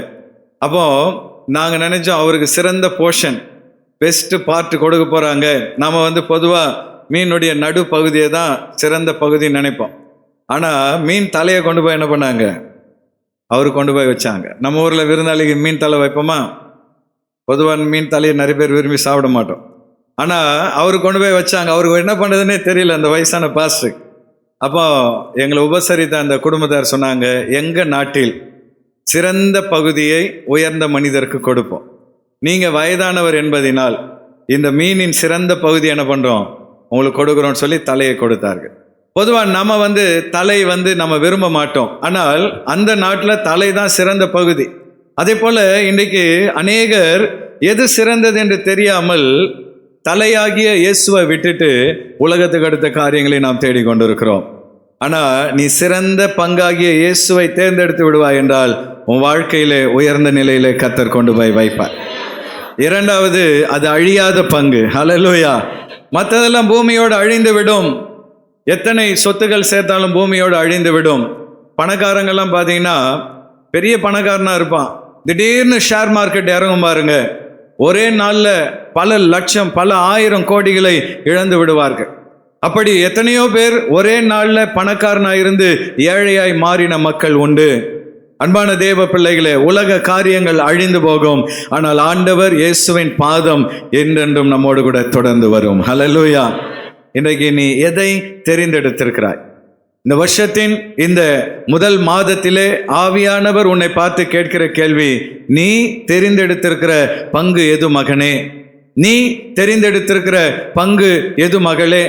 S3: அப்போது நாங்கள் நினச்சோம், அவருக்கு சிறந்த போர்ஷன், பெஸ்ட்டு பார்ட்டு கொடுக்க போகிறாங்க. நாம் வந்து பொதுவாக மீனுடைய நடு பகுதியை தான் சிறந்த பகுதின்னு நினைப்போம். ஆனால் மீன் தலையை கொண்டு போய் என்ன பண்ணாங்க, அவரு கொண்டு போய் வச்சாங்க. நம்ம ஊரில் விருந்தாளிக்கு மீன் தலை வைப்போமா? பொதுவாக மீன் தலையை நிறைய பேர் விரும்பி சாப்பிட மாட்டோம். ஆனால் அவரு கொண்டு போய் வச்சாங்க. அவருக்கு என்ன பண்ணுறதுன்னே தெரியல அந்த வயசான பாஸ்டருக்கு. அப்போ எங்களை உபசரித்த அந்த குடும்பத்தார் சொன்னாங்க, எங்கள் நாட்டில் சிறந்த பகுதியை உயர்ந்த மனிதருக்கு கொடுப்போம். நீங்கள் வயதானவர் என்பதினால் இந்த மீனின் சிறந்த பகுதி என்ன பண்ணுறோம், உங்களுக்கு கொடுக்குறோன்னு சொல்லி தலையை கொடுத்தார்கள். பொதுவாக நம்ம வந்து தலை வந்து நம்ம விரும்ப மாட்டோம். ஆனால் அந்த நாட்டில் தலை தான் சிறந்த பகுதி. அதே போல் இன்றைக்கு அநேகர் எது சிறந்தது என்று தெரியாமல் தலையாகிய இயேசுவை விட்டுட்டு உலகத்துக்கு அடுத்த காரியங்களை நாம் தேடிக்கொண்டிருக்கிறோம். ஆனால் நீ சிறந்த பங்காகிய இயேசுவை தேர்ந்தெடுத்து விடுவாய் என்றால் உன் வாழ்க்கையிலே உயர்ந்த நிலையிலே கர்த்தர் கொண்டு போய் வைப்பார். இரண்டாவது, அது அழியாத பங்கு. ஹல்லேலூயா. மற்றதெல்லாம் பூமியோடு அழிந்து விடும். எத்தனை சொத்துக்கள் சேர்த்தாலும் பூமியோடு அழிந்து விடும். பணக்காரங்கெல்லாம் பார்த்தீங்கன்னா பெரிய பணக்காரனாக இருப்பான், திடீர்னு ஷேர் மார்க்கெட் இறங்கும் பாருங்க, ஒரே நாளில் பல லட்சம் பல ஆயிரம் கோடிகளை இழந்து விடுவார்கள். அப்படி எத்தனையோ பேர் ஒரே நாளில் பணக்காரனாக இருந்து ஏழையாய் மாறின மக்கள் உண்டு. அன்பான தேவ பிள்ளைகளே, உலக காரியங்கள் அழிந்து போகும், ஆனால் ஆண்டவர் இயேசுவின் பாதம் என்றென்றும் நம்மோடு கூட தொடர்ந்து வரும். ஹல்லேலூயா. இன்றைக்கு நீ எதை தெரிந்தெடுத்திருக்கிறாய்? இந்த வருஷத்தின் இந்த முதல் மாதத்திலே ஆவியானவர் உன்னை பார்த்து கேட்கிற கேள்வி, நீ தெரிந்தெடுத்திருக்கிற பங்கு எது மகனே? நீ தெரிந்தெடுத்திருக்கிற பங்கு எது மகளே?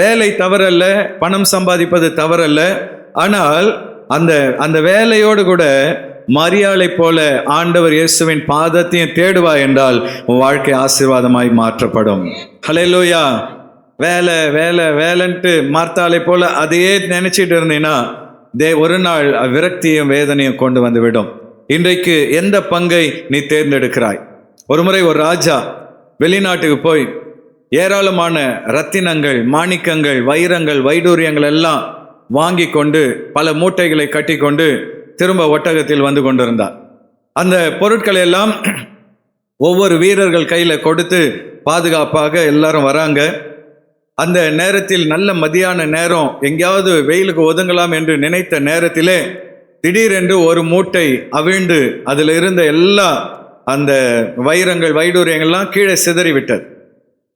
S3: வேலை தவறல்ல, பணம் சம்பாதிப்பது தவறல்ல. ஆனால் அந்த வேலையோடு கூட மரியாளை போல ஆண்டவர் இயேசுவின் பாதத்தையும் தேடுவா என்றால் உன் வாழ்க்கை ஆசீர்வாதமாய் மாற்றப்படும். ஹல்லேலூயா. வேலை வேலை வேலைன்ட்டு மார்த்தாளை போல அதையே நினைச்சிட்டு இருந்தீங்கன்னா ஒரு நாள் விரக்தியும் வேதனையும் கொண்டு வந்து விடும். இன்றைக்கு எந்த பங்கை நீ தேர்ந்தெடுக்கிறாய்? ஒரு முறை ஒரு ராஜா வெளிநாட்டுக்கு போய் ஏராளமான ரத்தினங்கள், மாணிக்கங்கள், வைரங்கள், வைடூரியங்கள் எல்லாம் வாங்கி கொண்டு பல மூட்டைகளை கட்டி கொண்டு திரும்ப ஒட்டகத்தில் வந்து கொண்டிருந்தார். அந்த பொருட்களை எல்லாம் ஒவ்வொரு வீரர்கள் கையில் கொடுத்து பாதுகாப்பாக எல்லாரும் வராங்க. அந்த நேரத்தில் நல்ல மதியான நேரம், எங்கேயாவது வெயிலுக்கு ஒதுங்கலாம் என்று நினைத்த நேரத்திலே திடீரென்று ஒரு மூட்டை அவிழ்ந்து அதில் இருந்த எல்லா அந்த வைரங்கள், வைடூரியங்கள்லாம் கீழே சிதறி விட்டது.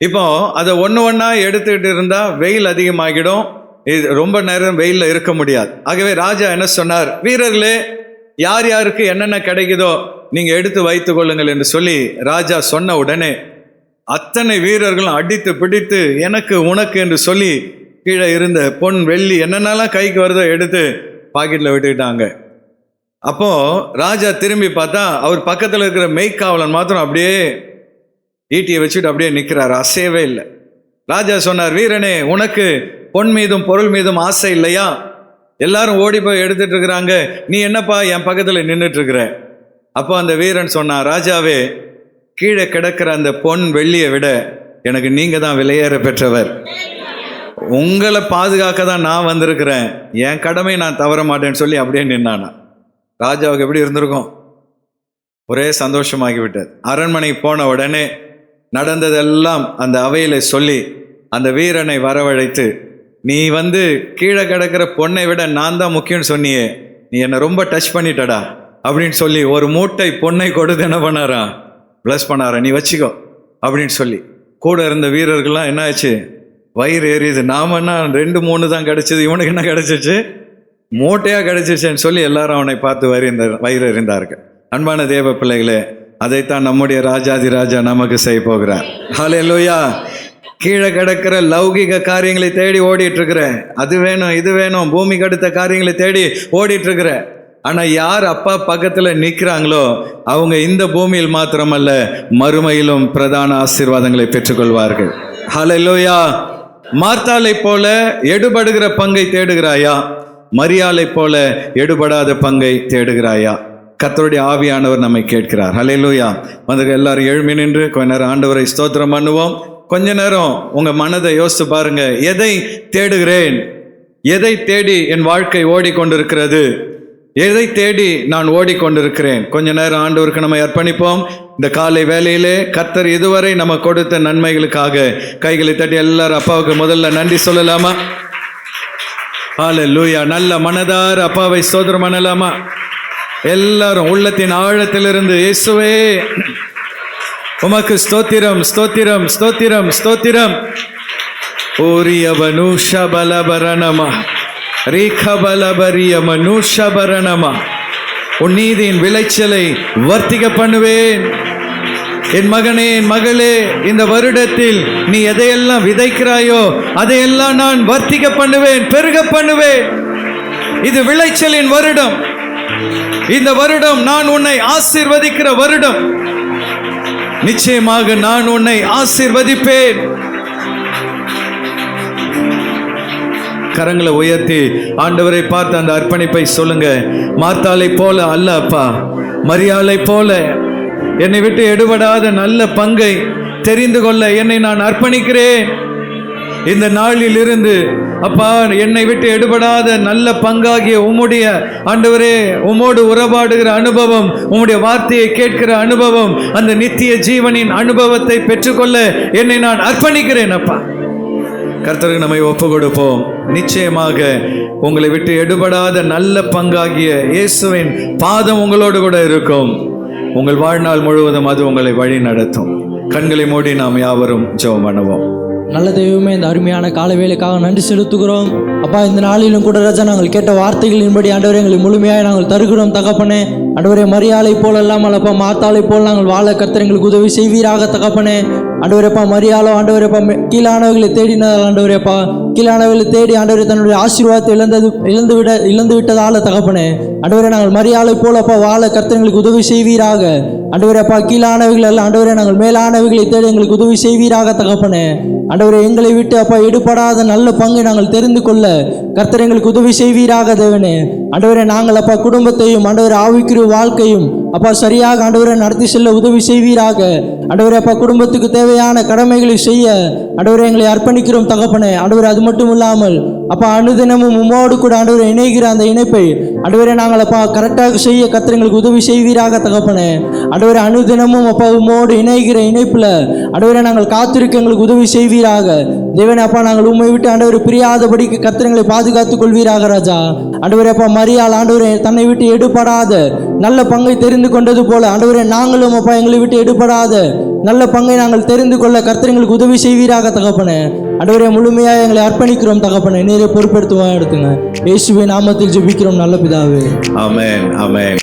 S3: இப்போ அதை ஒன்று ஒன்றா எடுத்துக்கிட்டு இருந்தால் வெயில் அதிகமாகிடும், இது ரொம்ப நேரம் வெயிலில் இருக்க முடியாது. ஆகவே ராஜா என்ன சொன்னார், வீரர்களே, யார் யாருக்கு என்னென்ன கிடைக்குதோ நீங்கள் எடுத்து வைத்து கொள்ளுங்கள் என்று சொல்லி ராஜா சொன்ன உடனே அத்தனை வீரர்களும் அடித்து பிடித்து எனக்கு உனக்கு என்று சொல்லி கீழே இருந்த பொன், வெள்ளி என்னென்னலாம் கைக்கு வருதோ எடுத்து பாக்கெட்டில் விட்டுக்கிட்டாங்க. அப்போ ராஜா திரும்பி பார்த்தா அவர் பக்கத்தில் இருக்கிற மெய்க்காவலன் மாத்திரம் அப்படியே ஈட்டியை வச்சுட்டு அப்படியே நிற்கிறார், அசையவே இல்லை. ராஜா சொன்னார், வீரனே, உனக்கு பொன் மீதும் பொருள் மீதும் ஆசை இல்லையா? எல்லாரும் ஓடி போய் எடுத்துட்டு இருக்கிறாங்க, நீ என்னப்பா என் பக்கத்தில் நின்றுட்டு இருக்கிற? அப்போ அந்த வீரன் சொன்னான், ராஜாவே, கீழே கிடக்கிற அந்த பொன் வெள்ளியை விட எனக்கு நீங்க தான் விலையேற பெற்றவர். உங்களை பாதுகாக்க தான் நான் வந்திருக்கிறேன், என் கடமை நான் தவற மாட்டேன்னு சொல்லி அப்படியே நின்னானா. ராஜாவுக்கு எப்படி இருந்திருக்கும்? ஒரே சந்தோஷமாகிவிட்டது. அரண்மனைக்கு போன உடனே நடந்ததெல்லாம் அந்த அவையில சொல்லி அந்த வீரனை வரவழைத்து, நீ வந்து கீழே கிடக்கிற பொண்ணை விட நான் தான் முக்கியம்னு சொன்னியே, நீ என்னை ரொம்ப டச் பண்ணிட்டடா அப்படின்னு சொல்லி ஒரு மூட்டை பொண்ணை கொடுத்து என்ன பண்ணாரா, ப்ளஸ் பண்ணாரா, நீ வச்சுக்கோ அப்படின்னு சொல்லி. கூட இருந்த வீரர்கள்லாம் என்ன ஆச்சு, வயிறு எரியுது, நாம என்ன 2-3 தான் கிடைச்சது, இவனுக்கு என்ன கிடைச்சிச்சு, மூட்டையாக கிடைச்சிச்சுன்னு சொல்லி எல்லாரும் அவனை பார்த்து வயிறு எறிந்தார்கள். அன்பான தேவ பிள்ளைகளே, அதைத்தான் நம்முடைய ராஜாதி ராஜா நமக்கு செய்ய போகிறார். ஹல்லேலூயா. கீழே கிடக்கிற லௌகிக காரியங்களை தேடி ஓடிட்டு இருக்கிற, அது வேணும் இது வேணும், பூமிக்கு அடுத்த காரியங்களை தேடி ஓடிட்டு இருக்கிற. ஆனால் யார் அப்பா பக்கத்தில் நிற்கிறாங்களோ அவங்க இந்த பூமியில் மாத்திரமல்ல மறுமையிலும் பிரதான ஆசீர்வாதங்களை பெற்றுக்கொள்வார்கள். ஹல்லேலூயா. மார்த்தாளை போல எடுபடுகிற பங்கை தேடுகிறாயா? மரியாளை போல எடுபடாத பங்கை தேடுகிறாயா? கர்த்தருடைய ஆவியானவர் நம்மை கேட்கிறார். ஹல்லேலூயா. வந்து எல்லாரும் எழும்பி நின்று கொஞ்ச நேரம் ஆண்டவரை ஸ்தோத்திரம் பண்ணுவோம். கொஞ்ச நேரம் உங்க மனதை யோசித்து பாருங்க, எதை தேடுகிறேன்? எதை தேடி என் வாழ்க்கை ஓடிக்கொண்டிருக்கிறது? எதை தேடி நான் ஓடிக்கொண்டிருக்கிறேன்? கொஞ்ச நேரம் ஆண்டவருக்கு நம்ம அர்ப்பணிப்போம். இந்த காலை வேளையிலே கர்த்தர் இதுவரை நம்ம கொடுத்த நன்மைகளுக்காக கைகளை தட்டி எல்லாரும் அப்பாவுக்கு முதல்ல நன்றி சொல்லலாமா? ஹல்லேலூயா. நல்ல மனதார அப்பாவை ஸ்தோத்திரம் பண்ணலாமா? எல்லாரும் உள்ளத்தின் ஆழத்திலிருந்து, இயேசுவே உமக்கு ஸ்தோத்திரம் ஸ்தோத்திரம் ஸ்தோத்திரம் ஸ்தோத்திரம். ஓரியவனு ஷபலபரணமா ரீகபலபரிய மனுஷபரணமா. உன் நீதியின் விளைச்சலை வர்த்திக்க பண்ணுவேன். என் மகனே, என் மகளே, இந்த வருடத்தில் நீ எதையெல்லாம் விதைக்கிறாயோ அதையெல்லாம் நான் வர்த்திக்க பண்ணுவேன், பெருக பண்ணுவேன். இது விளைச்சலின் வருடம். இந்த வருடம் நான் உன்னை ஆசீர்வதிக்கிற வருடம். நிச்சயமாக நான் உன்னை ஆசீர்வதிப்பேன். கரங்களை உயர்த்தி ஆண்டவரை பார்த்து அந்த அர்ப்பணிப்பை சொல்லுங்க. மார்த்தாளை போல அல்ல அப்பா, மரியாளை போல என்னை விட்டு எடுபடாத நல்ல பங்கை தெரிந்து கொள்ள என்னை நான் அர்ப்பணிக்கிறேன். இந்த நாளில் இருந்து அப்பா, என்னை விட்டு எடுபடாத நல்ல பங்காகிய உம்முடைய ஆண்டவரே, உம்மோடு உறவாடுகிற அனுபவம், உம்முடைய வார்த்தையை கேட்கிற அனுபவம், அந்த நித்திய ஜீவனின் அனுபவத்தை பெற்றுக்கொள்ள என்னை நான் அர்ப்பணிக்கிறேன் அப்பா. கர்த்தருக்கு நம்மை ஒப்பு கொடுப்போம். நிச்சயமாக உங்களை விட்டு எடுபடாத நல்ல பங்காகிய இயேசுவின் பாதம் உங்களோடு கூட இருக்கும். உங்கள் வாழ்நாள் முழுவதும் அது உங்களை வழி நடத்தும். கண்களை மூடி நாம் யாவரும் ஜெபம் பண்ணுவோம்.
S5: நல்ல தெய்வமே, இந்த அருமையான கால வேலைக்காக நன்றி செலுத்துகிறோம். அப்பா இந்த நாளிலும் கூட ராஜா நாங்கள் கேட்ட வார்த்தைகளின்படி ஆண்டவரே எங்களை முழுமையாக நாங்கள் தருகிறோம் தகப்பனே. ஆண்டவரே மரியாதை போல் அல்லாமல் அப்பா மாத்தாளை போல் நாங்கள் வாழ கர்த்தர் எங்களுக்கு உதவி செய்வீராக தகப்பனே. ஆண்டவரேப்பா மரியாளோ ஆண்டவரேப்பா கீழானவர்களை தேடினதால் ஆண்டவரேப்பா கீழானவர்களை தேடி ஆண்டவரே தன்னுடைய ஆசீர்வாதத்தை இழந்து விட்டதால தகப்பனே. ஆண்டவரே நாங்கள் மரியாதை போல் அப்பா வாழ கர்த்தர் எங்களுக்கு உதவி செய்வீராக. ஆண்டவரேப்பா கீழானவைகள் அல்ல ஆண்டவரே நாங்கள் மேலானவைகளை தேடி எங்களுக்கு உதவி செய்வீராக தகப்பனே. ஆண்டவரே எங்களை விட்டு அப்பா எடுபடாத நல்ல பங்கை நாங்கள் தெரிந்து கொள்ள கர்த்தர் எங்களுக்கு உதவி செய்வீராக தேவனே. ஆண்டவரே நாங்கள் அப்பா குடும்பத்தையும் ஆண்டவரே ஆவிக்குரிய வாழ்க்கையும் அப்பா சரியாக ஆண்டவரே நடத்தி செல்ல உதவி செய்வீராக. ஆண்டவரே அப்பா குடும்பத்துக்கு தேவையான கடமைகளை செய்ய ஆண்டவரே எங்களை அர்ப்பணிக்கிறோம் தகப்பனே. ஆண்டவரே அது மட்டும் இல்லாமல் அப்பா அனுதினமும் உம்மோடு கூட ஆண்டவரே இணைகிற அந்த இணைப்பை ஆண்டவரே நாங்கள் அப்பா கரெக்டாக செய்ய கர்த்தர் எங்களுக்கு உதவி செய்வீராக தகப்பனே. ஆண்டவரே அனுதினமும் அப்பா உம்மோடு இணைகிற இணைப்புல ஆண்டவரே நாங்கள் காத்திருக்க எங்களுக்கு உதவி செய்வீராக தேவனே. அப்பா நாங்கள் உண்மை விட்டு ஆண்டவரை பிரியாதபடிக்கு கர்த்தர் எங்களை பாதுகாத்துக் கொள்வீராக ராஜா. ஆண்டவரே அப்பா மரியாள் ஆண்டவரே தன்னை விட்டு எடுபடாத நல்ல பங்கை தெரிந்து கொண்டது போல ஆண்டவரே நாங்களும் அப்பா எங்களை விட்டு எடுபடாத நல்ல பங்கை நாங்கள் தெரிந்து கொள்ள கர்த்தர் எங்களுக்கு உதவி செய்வீராக தகப்பனே. ஆண்டவரே முழுமையாக எங்களை அர்ப்பணிக்கிறோம் தகப்பனே. நீரே பொறுப்பெடுத்து எடுத்துங்க. இயேசுவின் நாமத்தில் ஜெபிக்கிறோம் நல்ல பிதாவே.
S3: ஆமென் ஆமென்.